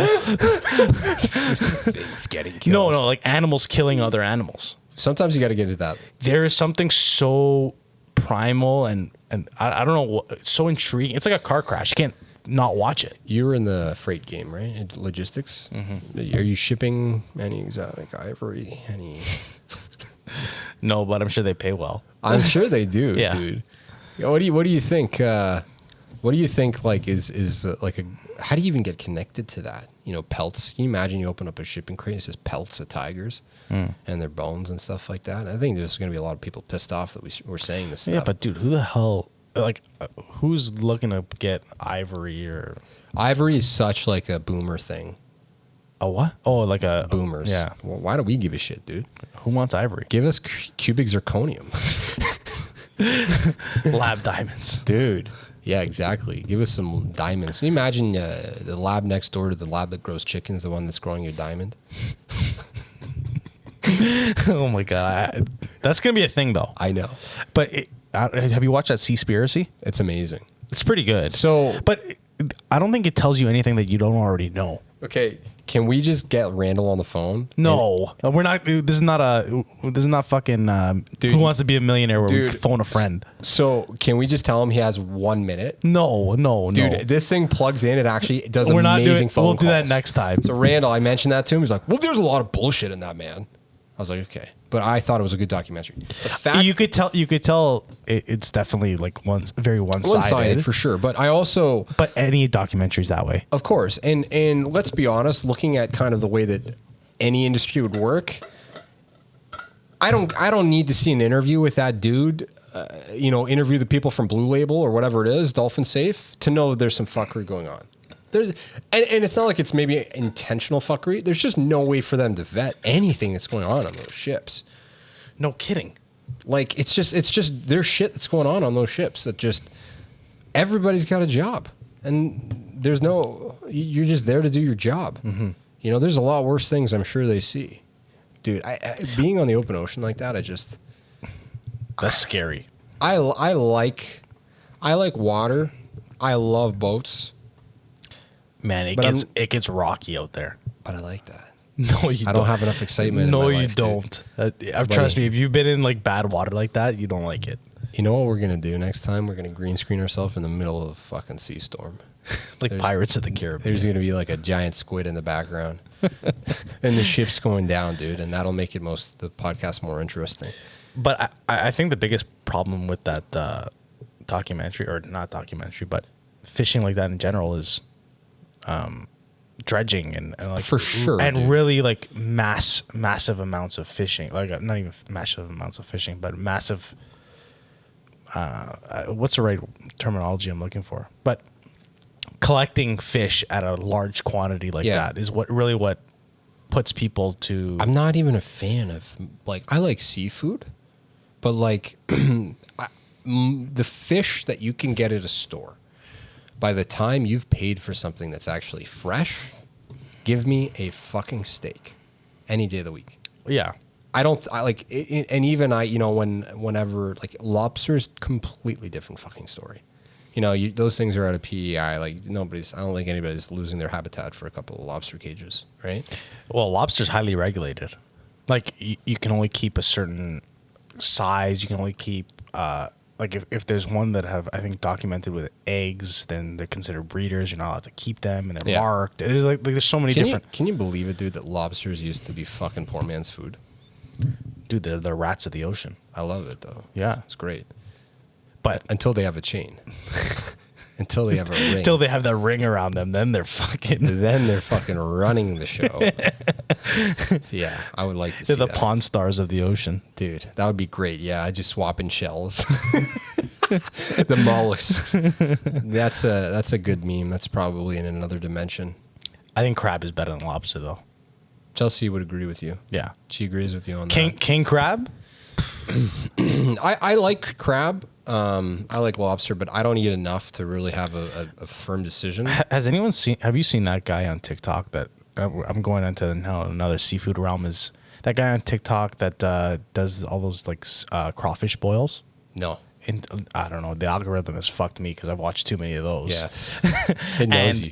Things getting killed. No, like animals killing other animals. Sometimes you got to get into that. There is something so primal and I don't know what, it's so intriguing. It's like a car crash. You can't not watch it. You were in the freight game, right? In logistics. Mm-hmm. Are you shipping any exotic ivory? Any? No, but I'm sure they pay well. I'm sure they do, Yeah. dude. What do you think? What do you think? Like is like a? How do you even get connected to that? You know, pelts. Can you imagine you open up a shipping crate, it's just pelts of tigers and their bones and stuff like that? I think there's going to be a lot of people pissed off that we're saying this stuff. Yeah, but dude, who the hell? Like, who's looking to get ivory or ivory is such like a boomer thing. a what? Oh, like a Boomers. Yeah. Well, why do we give a shit, dude? Who wants ivory? Give us cubic zirconium, Lab diamonds. dude. Yeah, exactly. Give us some diamonds. Can you imagine the lab next door to the lab that grows chickens, the one that's growing your diamond? Oh my god, that's gonna be a thing though. I know. But have you watched that Seaspiracy? It's amazing. It's pretty good. So, but I don't think it tells you anything that you don't already know. okay, can we just get Randall on the phone? No, we're not. This is not fucking. Dude, Who Wants to Be a Millionaire? Where we dude, phone a friend. So, can we just tell him he has 1 minute? No, Dude, this thing plugs in. It actually does We're not amazing doing. phone We'll do that calls. next time. So Randall, I mentioned that to him. He's like, "Well, there's a lot of bullshit in that, man." I was like, "Okay," but I thought it was a good documentary. The fact You could tell. It's definitely like very one-sided. one-sided for sure, but I also, But any documentary's that way. of course, and let's be honest, looking at kind of the way that any industry would work, I don't need to see an interview with that dude. Interview the people from Blue Label or whatever it is, Dolphin Safe, to know there's some fuckery going on. And it's not like it's maybe intentional fuckery. There's just no way for them to vet anything that's going on those ships. No kidding. Like it's just there's shit that's going on those ships that just everybody's got a job and you're just there to do your job. Mm-hmm. You know, there's a lot worse things I'm sure they see, dude. I being on the open ocean like that, That's scary. I like water. I love boats, Man, it But gets rocky out there. but I like that. No, you don't. I don't have enough excitement. No, in my you life, don't. Dude. Trust me, if you've been in like bad water like that, you don't like it. You know what we're gonna do next time? We're gonna green screen ourselves in the middle of a fucking sea storm. Like Pirates of the Caribbean. There's gonna be like a giant squid in the background, and the ship's going down, dude, and that'll make the podcast more interesting. But I think the biggest problem with that documentary, or not documentary, but fishing like that in general is dredging and like For sure, and dude. really like massive amounts of fishing, like not even massive amounts of fishing, but massive. What's the right terminology I'm looking for? But collecting fish at a large quantity like Yeah. that is what puts people to. I'm not even a fan of I like seafood, but like the fish that you can get at a store, by the time you've paid for something that's actually fresh, give me a fucking steak any day of the week. Yeah. And even whenever like lobster's completely different fucking story. You know, those things are out of PEI. Like I don't think anybody's losing their habitat for a couple of lobster cages, right? Well, lobster's highly regulated. Like you can only keep a certain size. You can only keep like if there's one that have I think documented with eggs, then they're considered breeders. You're not allowed to keep them, and they're Yeah. marked. There's like there's so many different. Can you believe it, dude? That lobsters used to be fucking poor man's food. Dude, they're the rats of the ocean. I love it though. Yeah. it's great But until they have a chain. Until they have a ring. until they have that ring around them, then they're fucking. Then they're fucking running the show. So yeah, I would like to see They're the that. pawn stars of the ocean. Dude, that would be great. Yeah, I just swap in shells. The mollusks. That's a good meme. That's probably in another dimension. I think crab is better than lobster, though. Chelsea would agree with you. Yeah. She agrees with you on King crab. that. I like crab. I like lobster, but I don't eat enough to really have a firm decision. Has anyone seen? Have you seen that guy on TikTok? That I'm going into now another seafood realm. Is that guy on TikTok that does all those like crawfish boils? No. And I don't know. The algorithm has fucked me because I've watched too many of those. Yes. It knows you.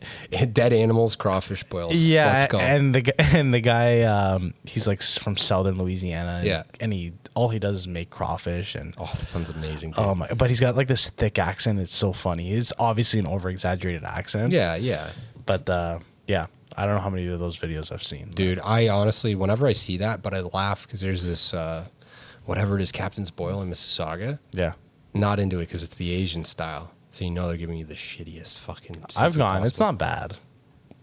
Dead animals, crawfish boils. Yeah, Let's go. and the guy, he's like from southern Louisiana. And, Yeah. and all he does is make crawfish and. Oh, that sounds amazing. Dude. Oh my! But he's got like this thick accent. It's so funny. It's obviously an over exaggerated accent. Yeah, yeah. But yeah, I don't know how many of those videos I've seen. Dude, I honestly, whenever I see that, but I laugh because there's this, whatever it is, Captain's Boil in Mississauga. Yeah. Not into it because it's the Asian style. So you know they're giving you the shittiest fucking. I've seafood gone. It's possible. not bad.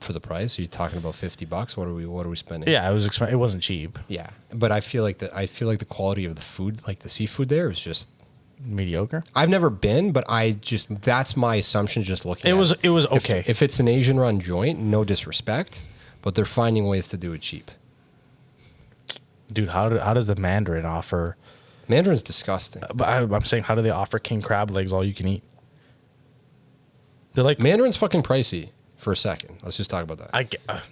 For the price. Are you talking about $50? What are we spending? Yeah, it wasn't cheap. Yeah, but I feel like the quality of the food, like the seafood there, is just. Mediocre. I've never been, but that's my assumption. Just looking, It at was okay. If it's an Asian run joint, no disrespect, but they're finding ways to do it cheap. Dude, how does the Mandarin offer? Mandarin's disgusting. But I'm saying, how do they offer king crab legs all you can eat? They're like Mandarin's fucking pricey for a second. Let's just talk about that. and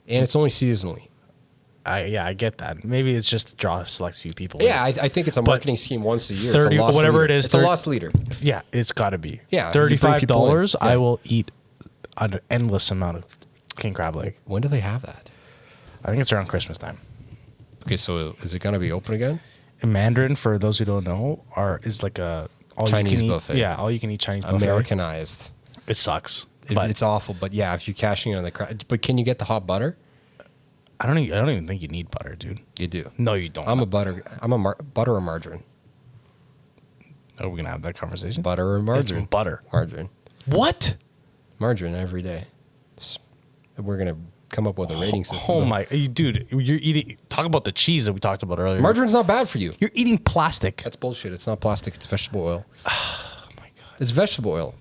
it's only seasonally. I get that. Maybe it's just to draw a select few people. Yeah, I think it's a marketing scheme once a year. 30 it's a lost whatever leader. it is, It's a 30 lost leader. Yeah, it's got to be. Yeah, you bring $35. people in. I Yeah. will eat an endless amount of king crab leg. When do they have that? I think it's around Christmas time. Okay, so is it going to be open again? And Mandarin, for those who don't know, is like a all Chinese you can buffet. Eat, yeah, all you can eat Chinese buffet. Americanized. It sucks. But It's awful, but yeah, if you're cashing in on the crowd, but can you get the hot butter? I don't even think you need butter, dude. You do. No, you don't. I'm a butter or margarine. Are we gonna have that conversation? Butter or margarine? It's butter. Margarine. What? Margarine every day. We're gonna come up with a rating system. Oh though. my, dude! You're eating. Talk about the cheese that we talked about earlier. Margarine's not bad for you. You're eating plastic. That's bullshit. It's not plastic. It's vegetable oil. Oh my god. It's vegetable oil.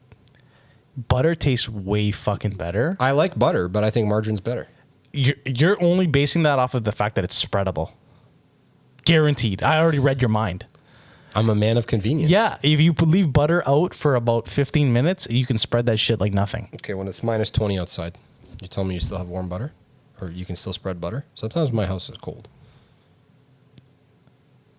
Butter tastes way fucking better. I like butter, but I think margarine's better. You're only basing that off of the fact that it's spreadable. Guaranteed. I already read your mind. I'm a man of convenience. Yeah, if you leave butter out for about 15 minutes, you can spread that shit like nothing. Okay, when it's minus 20 outside, you tell me you still have warm butter? Or you can still spread butter? Sometimes my house is cold.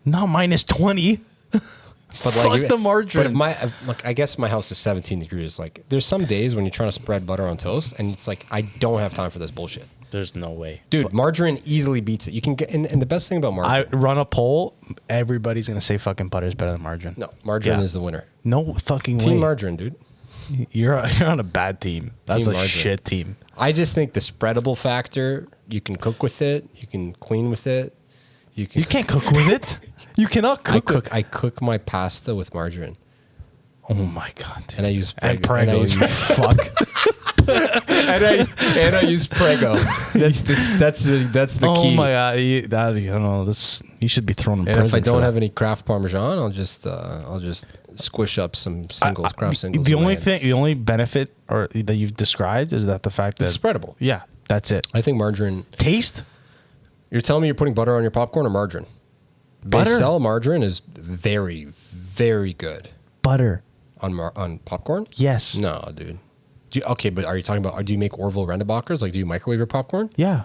Not minus 20. But Fuck the margarine. But if I guess my house is 17 degrees. Like, there's some days when you're trying to spread butter on toast, and it's like, I don't have time for this bullshit. There's no way. Dude, margarine easily beats it. You can get, and the best thing about I margarine. run a poll. Everybody's going to say fucking butter is better than margarine. No, margarine Yeah. is the winner. No fucking Team way. margarine, dude. You're on a bad team. That's Team a margarine. shit team. I just think the spreadable factor, you can cook with it, you can clean with it. You can't cook with it. You cannot cook. I cook my pasta with margarine. Oh my god. Dude. And I use And Prego. Prego. And I use, fuck. and I use Prego. That's the Oh key. my god. You don't know. You should be thrown in And prison. if I for don't that. have any Kraft Parmesan, I'll just squish up some singles, Kraft singles. The in my only hand. thing, the only benefit or that you've described is that the fact that It's spreadable. Yeah, that's it. I think margarine. Taste. You're telling me you're putting butter on your popcorn or margarine? Butter. Becel margarine is very, very good Butter. on popcorn. Yes. No, dude. Okay, but are you talking about? Do you make Orville Rendebacher's? Like, do you microwave your popcorn? Yeah.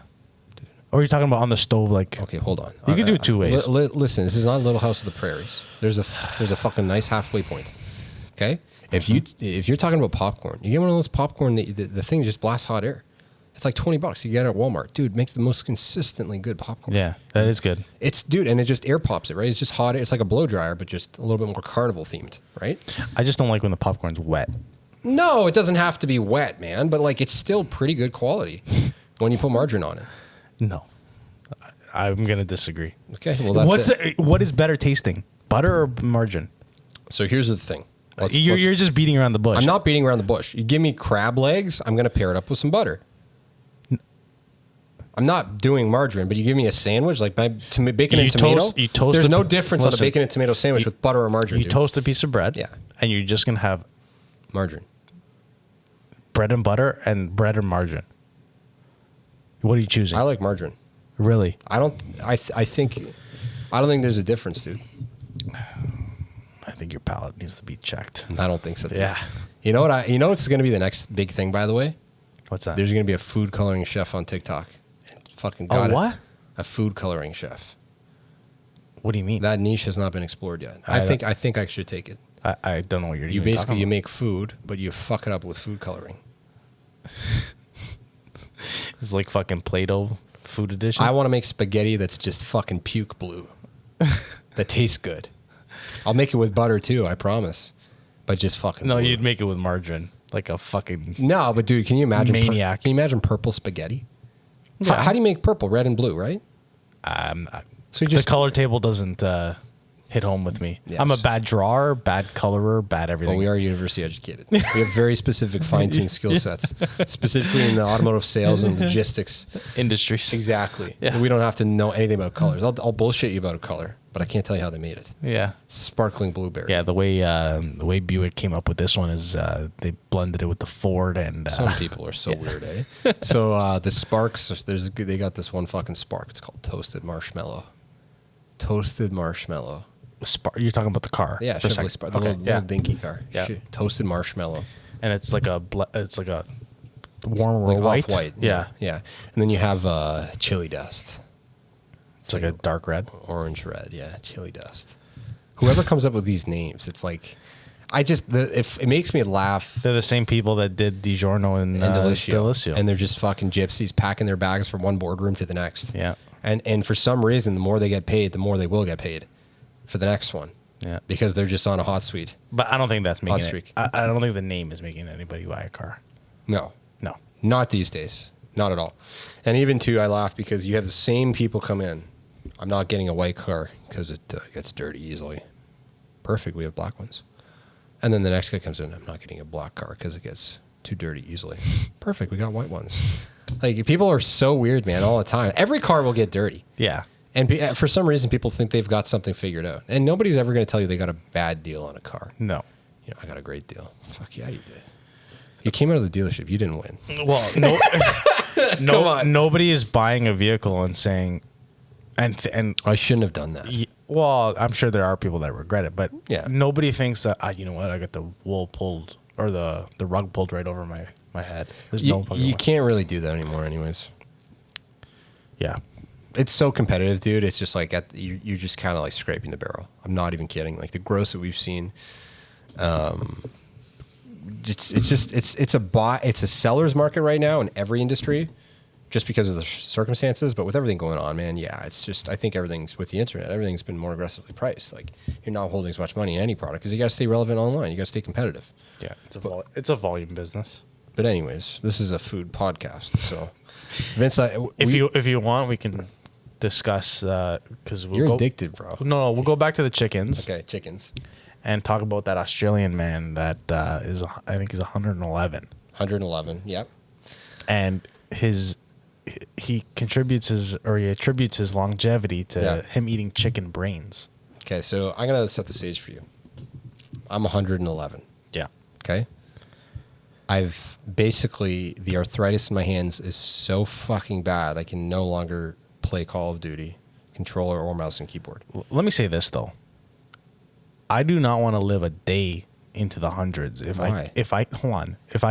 Or you're talking about on the stove, like Okay, hold on. You can do it two ways. Listen, this is not Little House of the Prairies. There's a fucking nice halfway point. Okay, if you're talking about popcorn, you get one of those popcorn that the thing just blasts hot air. It's like $20. You get it at Walmart, dude. Makes the most consistently good popcorn. yeah, that is good. And it just air pops it, right? It's just hot air. It's like a blow dryer, but just a little bit more carnival themed, right? I just don't like when the popcorn's wet. No, it doesn't have to be wet, man. But like, it's still pretty good quality when you put margarine on it. No, I'm gonna disagree. Okay, well that's it. What is better tasting, butter or margarine? So here's the thing. You're just beating around the bush. I'm not beating around the bush. You give me crab legs, I'm going to pair it up with some butter. I'm not doing margarine, but you give me a sandwich like bacon and tomato. There's no difference on a bacon and tomato sandwich with butter or margarine. You toast a piece of bread, Yeah. and you're just gonna have margarine. bread and butter and bread and margarine. What are you choosing? I like margarine. Really? I don't think there's a difference, dude. I think your palate needs to be checked. I don't think so. Dude. Yeah. You know what? You know what's going to be the next big thing, by the way? What's that? There's going to be a food coloring chef on TikTok. Fucking got it. what? A food coloring chef. What do you mean? That niche has not been explored yet. I think I should take it. I don't know what you're You even basically talking you about. make food, but you fuck it up with food coloring. It's like fucking Play-Doh food edition. I want to make spaghetti that's just fucking puke blue. That tastes good. I'll make it with butter too, I promise. But just fucking no, blue. you'd make it with margarine, like a fucking. No, but dude, can you imagine Maniac. can you imagine purple spaghetti? Yeah. How do you make purple, red and blue, right? So you just the color table doesn't hit home with me. Yes. I'm a bad drawer, bad colorer, bad everything. Well, we are university educated. We have very specific fine-tuned skill sets, specifically in the automotive sales and logistics. Industries. Exactly. Yeah. We don't have to know anything about colors. I'll bullshit you about a color, but I can't tell you how they made it. Yeah. Sparkling blueberry. Yeah, the way Buick came up with this one is they blended it with the Ford and Some people are so weird, eh? So the Sparks, they got this one fucking Spark. It's called Toasted Marshmallow. Toasted Marshmallow. You're talking about the car. Yeah, for a Chevrolet second. Spark, the Okay, little dinky car. Yeah. Shit, Toasted Marshmallow. and it's like a warm Like white. off-white. Yeah. Yeah. And then you have chili dust. It's like a dark red. Orange red, yeah, chili dust. Whoever comes up with these names, it's like, if it makes me laugh. They're the same people that did DiGiorno and Delissio. And they're just fucking gypsies packing their bags from one boardroom to the next. Yeah. And for some reason, the more they get paid, the more they will get paid for the next one. Yeah. Because they're just on a hot suite. But I don't think that's making streak. it. I don't think the name is making anybody buy a car. No, No. not these days. Not at all. And even too, I laugh because you have the same people come in. I'm not getting a white car because it gets dirty easily. Perfect. We have black ones. And then the next guy comes in. I'm not getting a black car because it gets too dirty easily. Perfect. We got white ones. Like, people are so weird, man, all the time. Every car will get dirty. Yeah. And for some reason, people think they've got something figured out. And nobody's ever going to tell you they got a bad deal on a car. No. You know, I got a great deal. Fuck yeah, you did. You came out of the dealership. You didn't win. Well, Come on. Nobody is buying a vehicle and saying, and I shouldn't have done that. well, I'm sure there are people that regret it, but Yeah. nobody thinks that, you know what, I got the wool pulled or the rug pulled right over my head. There's no fucking You way. can't really do that anymore anyways. Yeah. It's so competitive, dude. It's just like you're just kind of like scraping the barrel. I'm not even kidding. Like the growth that we've seen, it's a seller's market right now in every industry, just because of the circumstances. But with everything going on, man, yeah, it's just, I think everything's with the internet. Everything's been more aggressively priced. Like, you're not holding as much money in any product because you got to stay relevant online. You got to stay competitive. Yeah. It's a volume business. But anyways, this is a food podcast, so Vince, If you want, we can discuss because you're addicted, bro. No, we'll go back to the chickens. Okay, chickens. And talk about that Australian man that I think he's 111. 111. Yep. And he attributes his longevity to him eating chicken brains. Okay, so I'm gonna set the stage for you. I'm 111. Yeah. Okay. I've basically, the arthritis in my hands is so fucking bad I can no longer play Call of Duty, controller or mouse and keyboard. Let me say this though. I do not want to live a day into the hundreds if Why? if I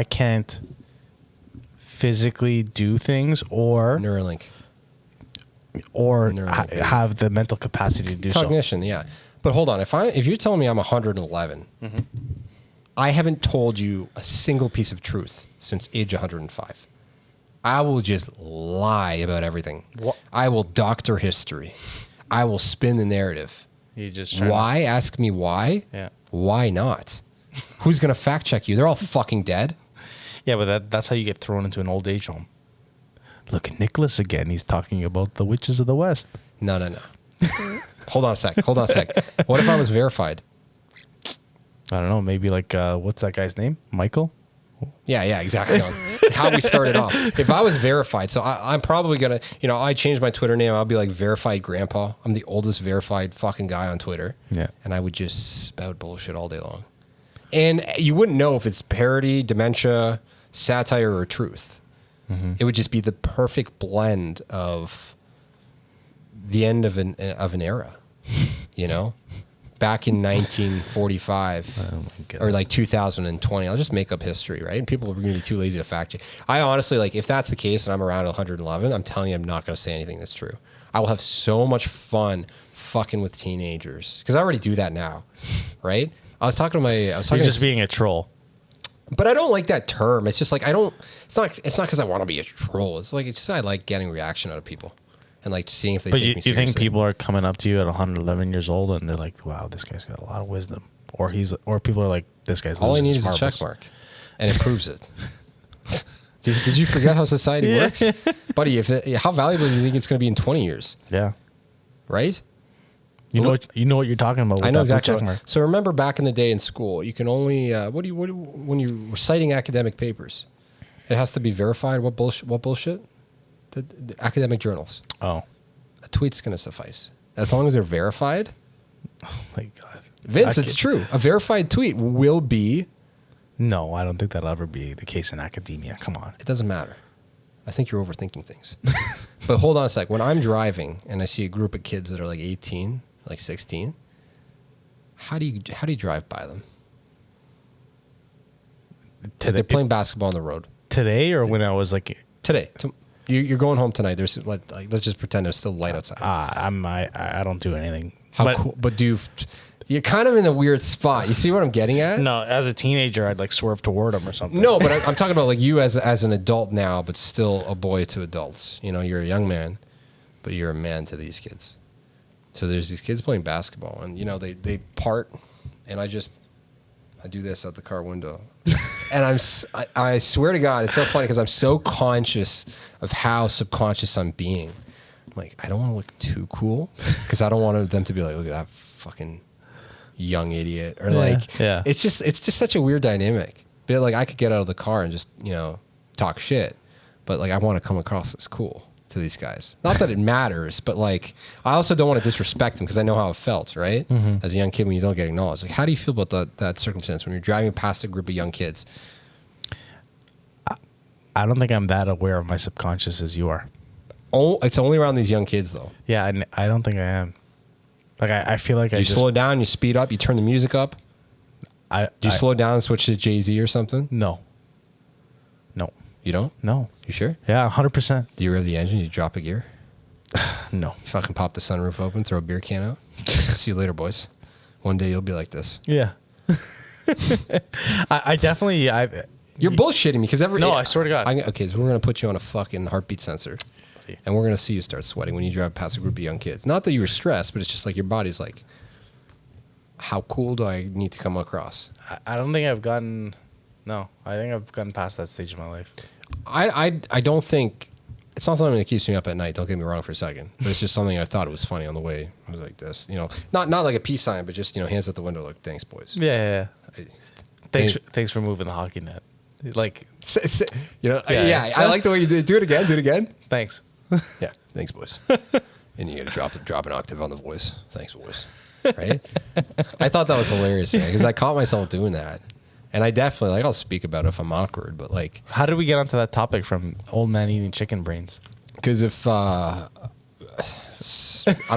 can't physically do things or Neuralink. Neuralink, have the mental capacity to do Cognition, yeah. But hold on, if you're telling me I'm 111, I haven't told you a single piece of truth since age 105. I will just lie about everything. What? I will doctor history. I will spin the narrative. You just Why? Ask me why. Yeah. Why not? Who's going to fact check you? They're all fucking dead. Yeah, but that's how you get thrown into an old age home. Look at Nicholas again. He's talking about the witches of the West. No. Hold on a sec. What if I was verified? I don't know. Maybe like, what's that guy's name? Michael? Yeah, exactly. How we started off. If I was verified, so I'm probably going to, I changed my Twitter name. I'll be like Verified Grandpa. I'm the oldest verified fucking guy on Twitter. Yeah. And I would just spout bullshit all day long. And you wouldn't know if it's parody, dementia, satire, or truth. Mm-hmm. It would just be the perfect blend of the end of an era, back in 1945 Oh my God. or like 2020. I'll just make up history, right? And people are going to be too lazy to fact check. I honestly, like, if that's the case and I'm around 111, I'm telling you, I'm not going to say anything that's true. I will have so much fun fucking with teenagers because I already do that now, right? I was talking You're just being a troll. but I don't like that term. It's just like I don't. It's not because I want to be a troll. It's just I like getting reaction out of people, and like seeing if they But take you me think seriously. people are coming up to you at 111 years old and they're like, "Wow, this guy's got a lot of wisdom," or people are like, "This guy's All I losing need his is a marbles." check mark, and it proves it. Did you forget how society Yeah. works, buddy? How valuable do you think it's going to be in 20 years? Yeah, Right? you know what you're talking about. With I know that blue exactly. check mark. So remember back in the day in school, you can only when you're citing academic papers, it has to be verified. What bullshit? The academic journals. Oh, A tweet's going to suffice as long as they're verified. my God, Vince, it's true. A verified tweet will be. No, I don't think that'll ever be the case in academia. Come on. It doesn't matter. I think you're overthinking things. But hold on a sec. When I'm driving and I see a group of kids that are like 18, like 16, how do you drive by them? Like they're playing basketball on the road Today or when I was like, today. You're going home tonight. There's like let's just pretend there's still light outside. I don't do anything. How But cool! But you're kind of in a weird spot. You see what I'm getting at? no, as a teenager, I'd like swerve toward him or something. No, but I'm talking about like you as an adult now, but still a boy to adults. You know, you're a young man, but you're a man to these kids. So there's these kids playing basketball, and you know they part, and I do this out the car window, and I swear to God, it's so funny because I'm so conscious of how subconscious I'm being. I'm like, I don't want to look too cool because I don't want them to be like, look at that fucking young idiot, or yeah. It's just such a weird dynamic. But like I could get out of the car and just talk shit, but like I want to come across as cool to these guys. Not that it matters, but like I also don't want to disrespect them because I know how it felt, right? As a young kid when you don't get acknowledged. Like how do you feel about that circumstance when you're driving past a group of young kids? I don't think I'm that aware of my subconscious as you are. Oh, it's only around these young kids though. Yeah, I don't think I am. Like I feel like You slow down, you speed up, you turn the music up. Do you slow down and switch to Jay-Z or something? No. You don't? No. You sure? Yeah, 100%. Do you rev the engine? You drop a gear? No. You fucking pop the sunroof open, throw a beer can out? See you later, boys. One day you'll be like this. Yeah. I definitely. You're bullshitting me because No, I swear to God. Okay, so we're going to put you on a fucking heartbeat sensor. And we're going to see you start sweating when you drive past a group of young kids. Not that you were stressed, but it's just like your body's like, how cool do I need to come across? I don't think I've gotten. No, I think I've gotten past that stage of my life. I don't think it's not something that keeps me up at night. Don't get me wrong for a second, but it's just something I thought it was funny on the way. I was like this, not like a peace sign, but just hands out the window, like thanks, boys. Yeah. I- Thanks for moving the hockey net. Like, yeah. I like the way you do it again. Do it again. thanks. Yeah, thanks, boys. And you got to drop an octave on the voice. Thanks, boys. Right? I thought that was hilarious, man, because I caught myself doing that. And I definitely, I'll speak about it if I'm awkward, but How did we get onto that topic from old man eating chicken brains? because if I'm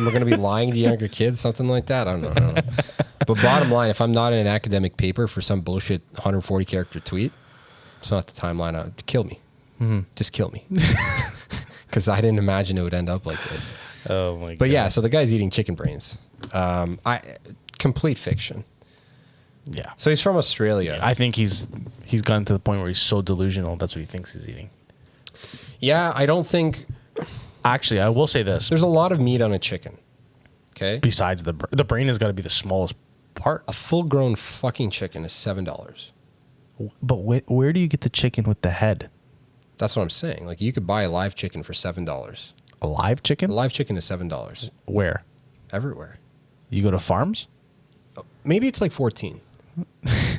going to be lying to younger kids, something like that, I don't know. But bottom line, if I'm not in an academic paper for some bullshit 140 character tweet, it's not the timeline. Kill me. Just kill me. Because I didn't imagine it would end up like this. Oh my god. But yeah, so the guy's eating chicken brains. Complete fiction. Yeah. So he's from Australia. I think he's gotten to the point where he's so delusional that's what he thinks he's eating. Yeah, I don't think Actually, I will say this. there's a lot of meat on a chicken. Okay? Besides the brain has got to be the smallest part. A full-grown fucking chicken is $7. But where do you get the chicken with the head? That's what I'm saying. Like you could buy a live chicken for $7. A live chicken? A live chicken is $7 Where? everywhere. You go to farms? Maybe it's like 14.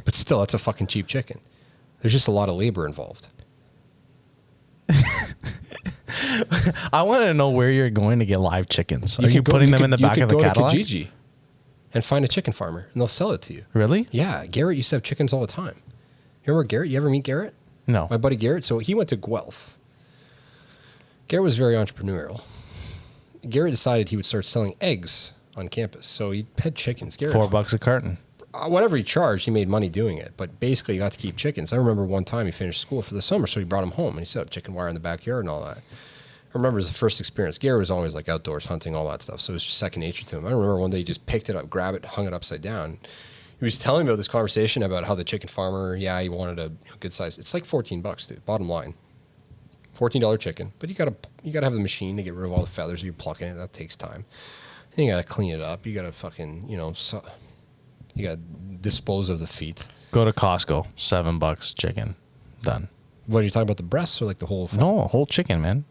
But still, that's a fucking cheap chicken. There's just a lot of labor involved. I want to know where you're going to get live chickens. Are you can go- putting them in could- the back of the You Cadillac? could go to Kijiji and find a chicken farmer, and they'll sell it to you. Really? Yeah, Garrett used to have chickens all the time. You remember Garrett? You ever meet Garrett? No. My buddy Garrett. So he went to Guelph. Garrett was very entrepreneurial. Garrett decided he would start selling eggs on campus. So he had chickens. Garrett, $4 a carton. whatever he charged, he made money doing it. But basically, he got to keep chickens. I remember one time he finished school for the summer, so he brought them home and he set up chicken wire in the backyard and all that. I remember it was the first experience. Gary was always like outdoors hunting, all that stuff. So it was just second nature to him. I remember one day he just picked it up, grabbed it, hung it upside down. He was telling me about this conversation about how the chicken farmer, he wanted a good size. It's like $14, dude. Bottom line, $14 chicken. But you gotta have the machine to get rid of all the feathers. You're plucking it. That takes time. And you gotta clean it up. You gotta fucking you gotta dispose of the feet. Go to Costco, $7 chicken, done. What are you talking about? The breasts or like the whole? No, whole chicken, man.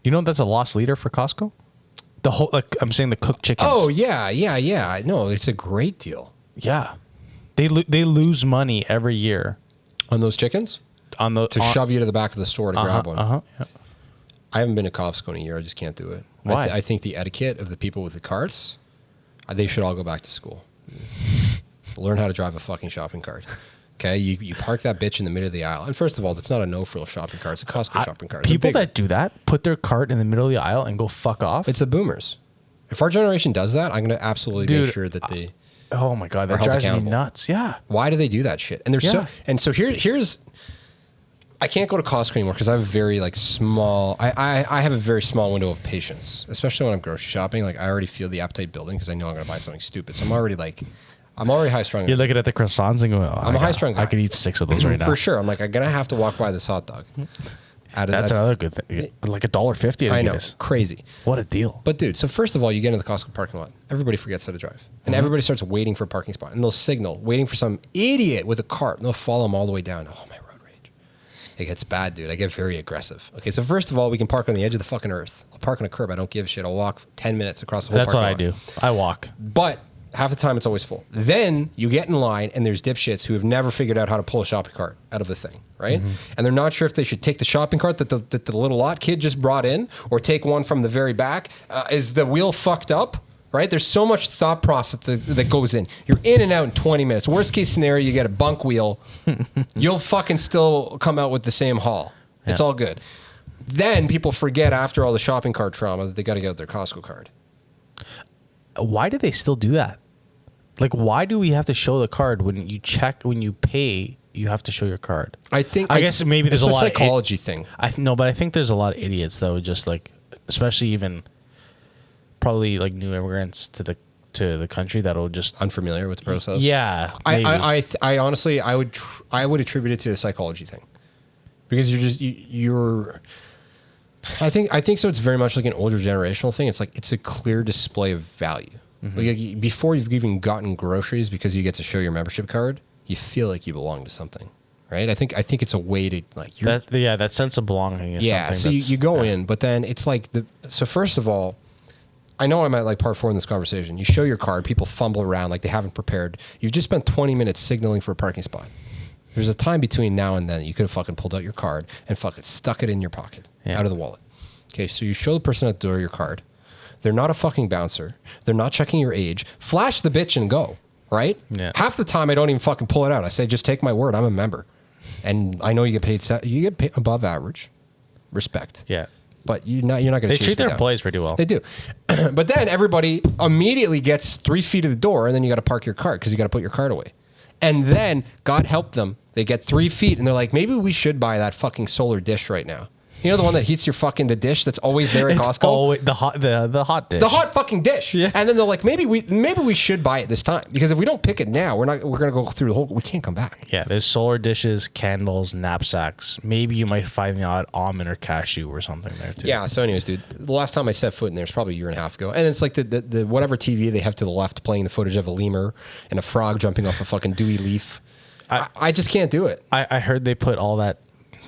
You know that's a loss leader for Costco. The whole, like I'm saying, the cooked chickens. Oh yeah. No, it's a great deal yeah. They lose money every year on those chickens on the to shove you to the back of the store to grab one. Yeah. I haven't been to Costco in a year. I just can't do it. Why? I think the etiquette of the people with the carts, they should all go back to school. Learn how to drive a fucking shopping cart. Okay, you park that bitch in the middle of the aisle. And first of all, that's not a no-frill shopping cart. It's a Costco shopping cart. People that do that put their cart in the middle of the aisle and go fuck off. It's the boomers. If our generation does that, I'm going to absolutely make sure that they... Oh my god, that held drives me accountable. nuts. Yeah. Why do they do that shit? And there's so here's I can't go to Costco anymore because I have a very like small I have a very small window of patience, especially when I'm grocery shopping. Like I already feel the appetite building because I know I'm gonna buy something stupid. So I'm already high strung. You're looking at the croissants and going, I'm a high strung guy. I could eat 6 of those right now. For sure. I'm like, I'm gonna have to walk by this hot dog. That's another good thing. Like $1.50. I know. Crazy. What a deal. But dude, so first of all, you get into the Costco parking lot. Everybody forgets how to drive. And everybody starts waiting for a parking spot. And they'll signal, waiting for some idiot with a cart. And they'll follow them all the way down. Oh, my road rage. It gets bad, dude. I get very aggressive. Okay, so first of all, we can park on the edge of the fucking earth. I'll park on a curb. I don't give a shit. I'll walk 10 minutes across the whole That's what I parking lot. do. I walk. But half the time, it's always full. Then you get in line, and there's dipshits who have never figured out how to pull a shopping cart out of the thing, right? And they're not sure if they should take the shopping cart that the little lot kid just brought in, or take one from the very back. Is the wheel fucked up? Right? There's so much thought process that goes in. You're in and out in 20 minutes. Worst case scenario, you get a bunk wheel. You'll fucking still come out with the same haul. Yeah. It's all good. Then people forget after all the shopping cart trauma that they got to get out their Costco card. Why do they still do that? Like, why do we have to show the card when you pay, you have to show your card? I guess maybe there's it's a lot psychology thing. No, but I think there's a lot of idiots that would just like, especially even probably like new immigrants to the country that'll just unfamiliar with the process. Yeah. I honestly, I would attribute it to a psychology thing, because you're I think so. It's very much like an older generational thing. It's like, it's a clear display of value. Like, before you've even gotten groceries, because you get to show your membership card, you feel like you belong to something, right? I think it's a way to like that sense of belonging is something. So you go in, but then it's like so first of all, I know I'm at like part 4 in this conversation. You show your card, people fumble around like they haven't prepared. You've just spent 20 minutes signaling for a parking spot. There's a time between now and then you could have fucking pulled out your card and fucking stuck it in your pocket, out of the wallet. Okay, so you show the person at the door your card. They're not a fucking bouncer. They're not checking your age. Flash the bitch and go, right? Yeah. Half the time I don't even fucking pull it out. I say, just take my word. I'm a member. And I know you get paid above average. Respect. Yeah. But you're not going to chase me down. They treat their employees pretty well. They do. But then everybody immediately gets 3 feet of the door, and then you got to park your cart because you got to put your card away. And then, God help them, they get 3 feet, and they're like, maybe we should buy that fucking solar dish right now. You know, the one that heats your fucking the dish that's always there at Costco? Always the hot dish. The hot fucking dish. Yeah. And then they're like, maybe we should buy it this time, because if we don't pick it now, we're gonna go through the whole. We can't come back. Yeah, there's solar dishes, candles, knapsacks. Maybe you might find the odd almond or cashew or something there too. Yeah. So, anyways, dude, the last time I set foot in there was probably a year and a half ago, and it's like the whatever TV they have to the left playing the footage of a lemur and a frog jumping off a fucking dewy leaf. I just can't do it. I heard they put all that.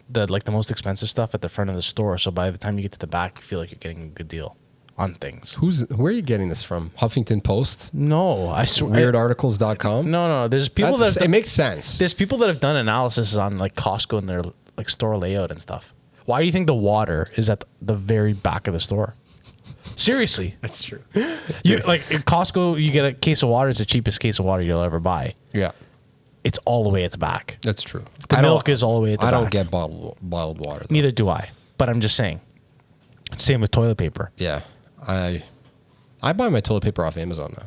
The most expensive stuff at the front of the store, so by the time you get to the back, you feel like you're getting a good deal on things. Where are you getting this from? Huffington Post? No, I swear. Weirdarticles.com? No. There's people it makes sense. There's people that have done analysis on like Costco and their like store layout and stuff. Why do you think the water is at the very back of the store? Seriously. That's true. You like at Costco, you get a case of water. It's the cheapest case of water you'll ever buy. Yeah. It's all the way at the back. That's true. The milk is all the way at the back. I don't get bottled water, though. Neither do I. But I'm just saying. Same with toilet paper. Yeah. I buy my toilet paper off Amazon now.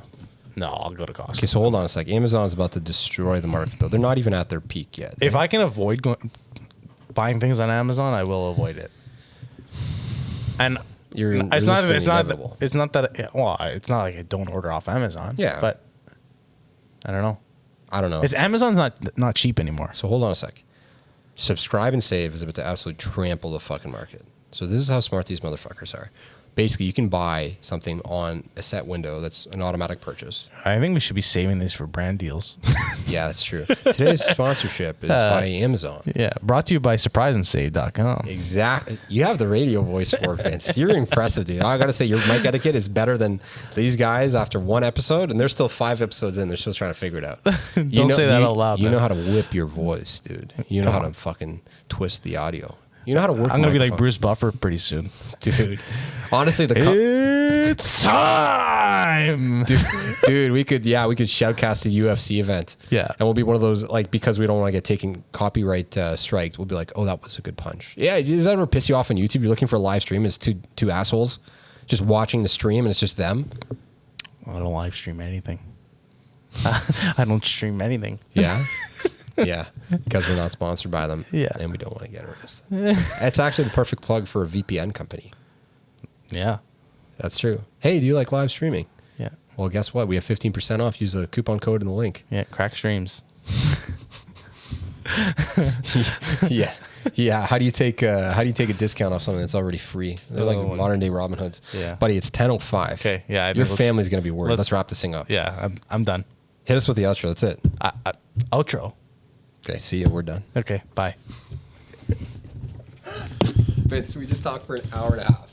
No, I'll go to Costco. Okay, so hold on a sec. Amazon's about to destroy the market, though. They're not even at their peak yet. If I can avoid buying things on Amazon, I will avoid it. And it's not that. Well, it's not like I don't order off Amazon. Yeah. But I don't know. I don't know. Amazon's not cheap anymore. So hold on a sec. Subscribe and Save is about to absolutely trample the fucking market. So this is how smart these motherfuckers are. Basically, you can buy something on a set window that's an automatic purchase. I think we should be saving these for brand deals. Yeah, that's true. Today's sponsorship is by Amazon. Yeah, brought to you by surpriseandsave.com. Exactly. You have the radio voice for it, Vince. You're impressive, dude. I got to say, your mic etiquette is better than these guys after one episode, and they're still 5 episodes in. They're still trying to figure it out. Don't say that out loud. You man. know how to whip your voice, dude. You know how to fucking twist the audio. You know how to work. I'm going to be like Bruce Buffer pretty soon. Dude. Honestly, It's time. Dude, we could shoutcast a UFC event. Yeah. And we'll be one of those, like, because we don't want to get taken copyright strikes, we'll be like, oh, that was a good punch. Yeah, does that ever piss you off on YouTube? You're looking for a live stream, it's two assholes just watching the stream and it's just them. I don't live stream anything. I don't stream anything. Yeah. Yeah, because we're not sponsored by them. Yeah. And we don't want to get arrested. It's actually the perfect plug for a VPN company. Yeah. That's true. Hey, do you like live streaming? Yeah. Well, guess what? We have 15% off. Use the coupon code in the link. Yeah. Crack streams. Yeah. Yeah. How do you take a discount off something that's already free? They're like modern day Robin Hoods. Yeah. Buddy, it's 10:05. Okay. Yeah. Your family's going to be worried. Let's wrap this thing up. Yeah. I'm done. Hit us with the outro. That's it. Outro. Okay. See ya. We're done. Okay. Bye. Vince, we just talked for an hour and a half.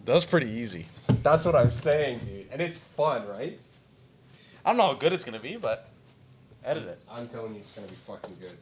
That was pretty easy. That's what I'm saying, dude. And it's fun, right? I don't know how good it's going to be, but edit it. I'm telling you, it's going to be fucking good.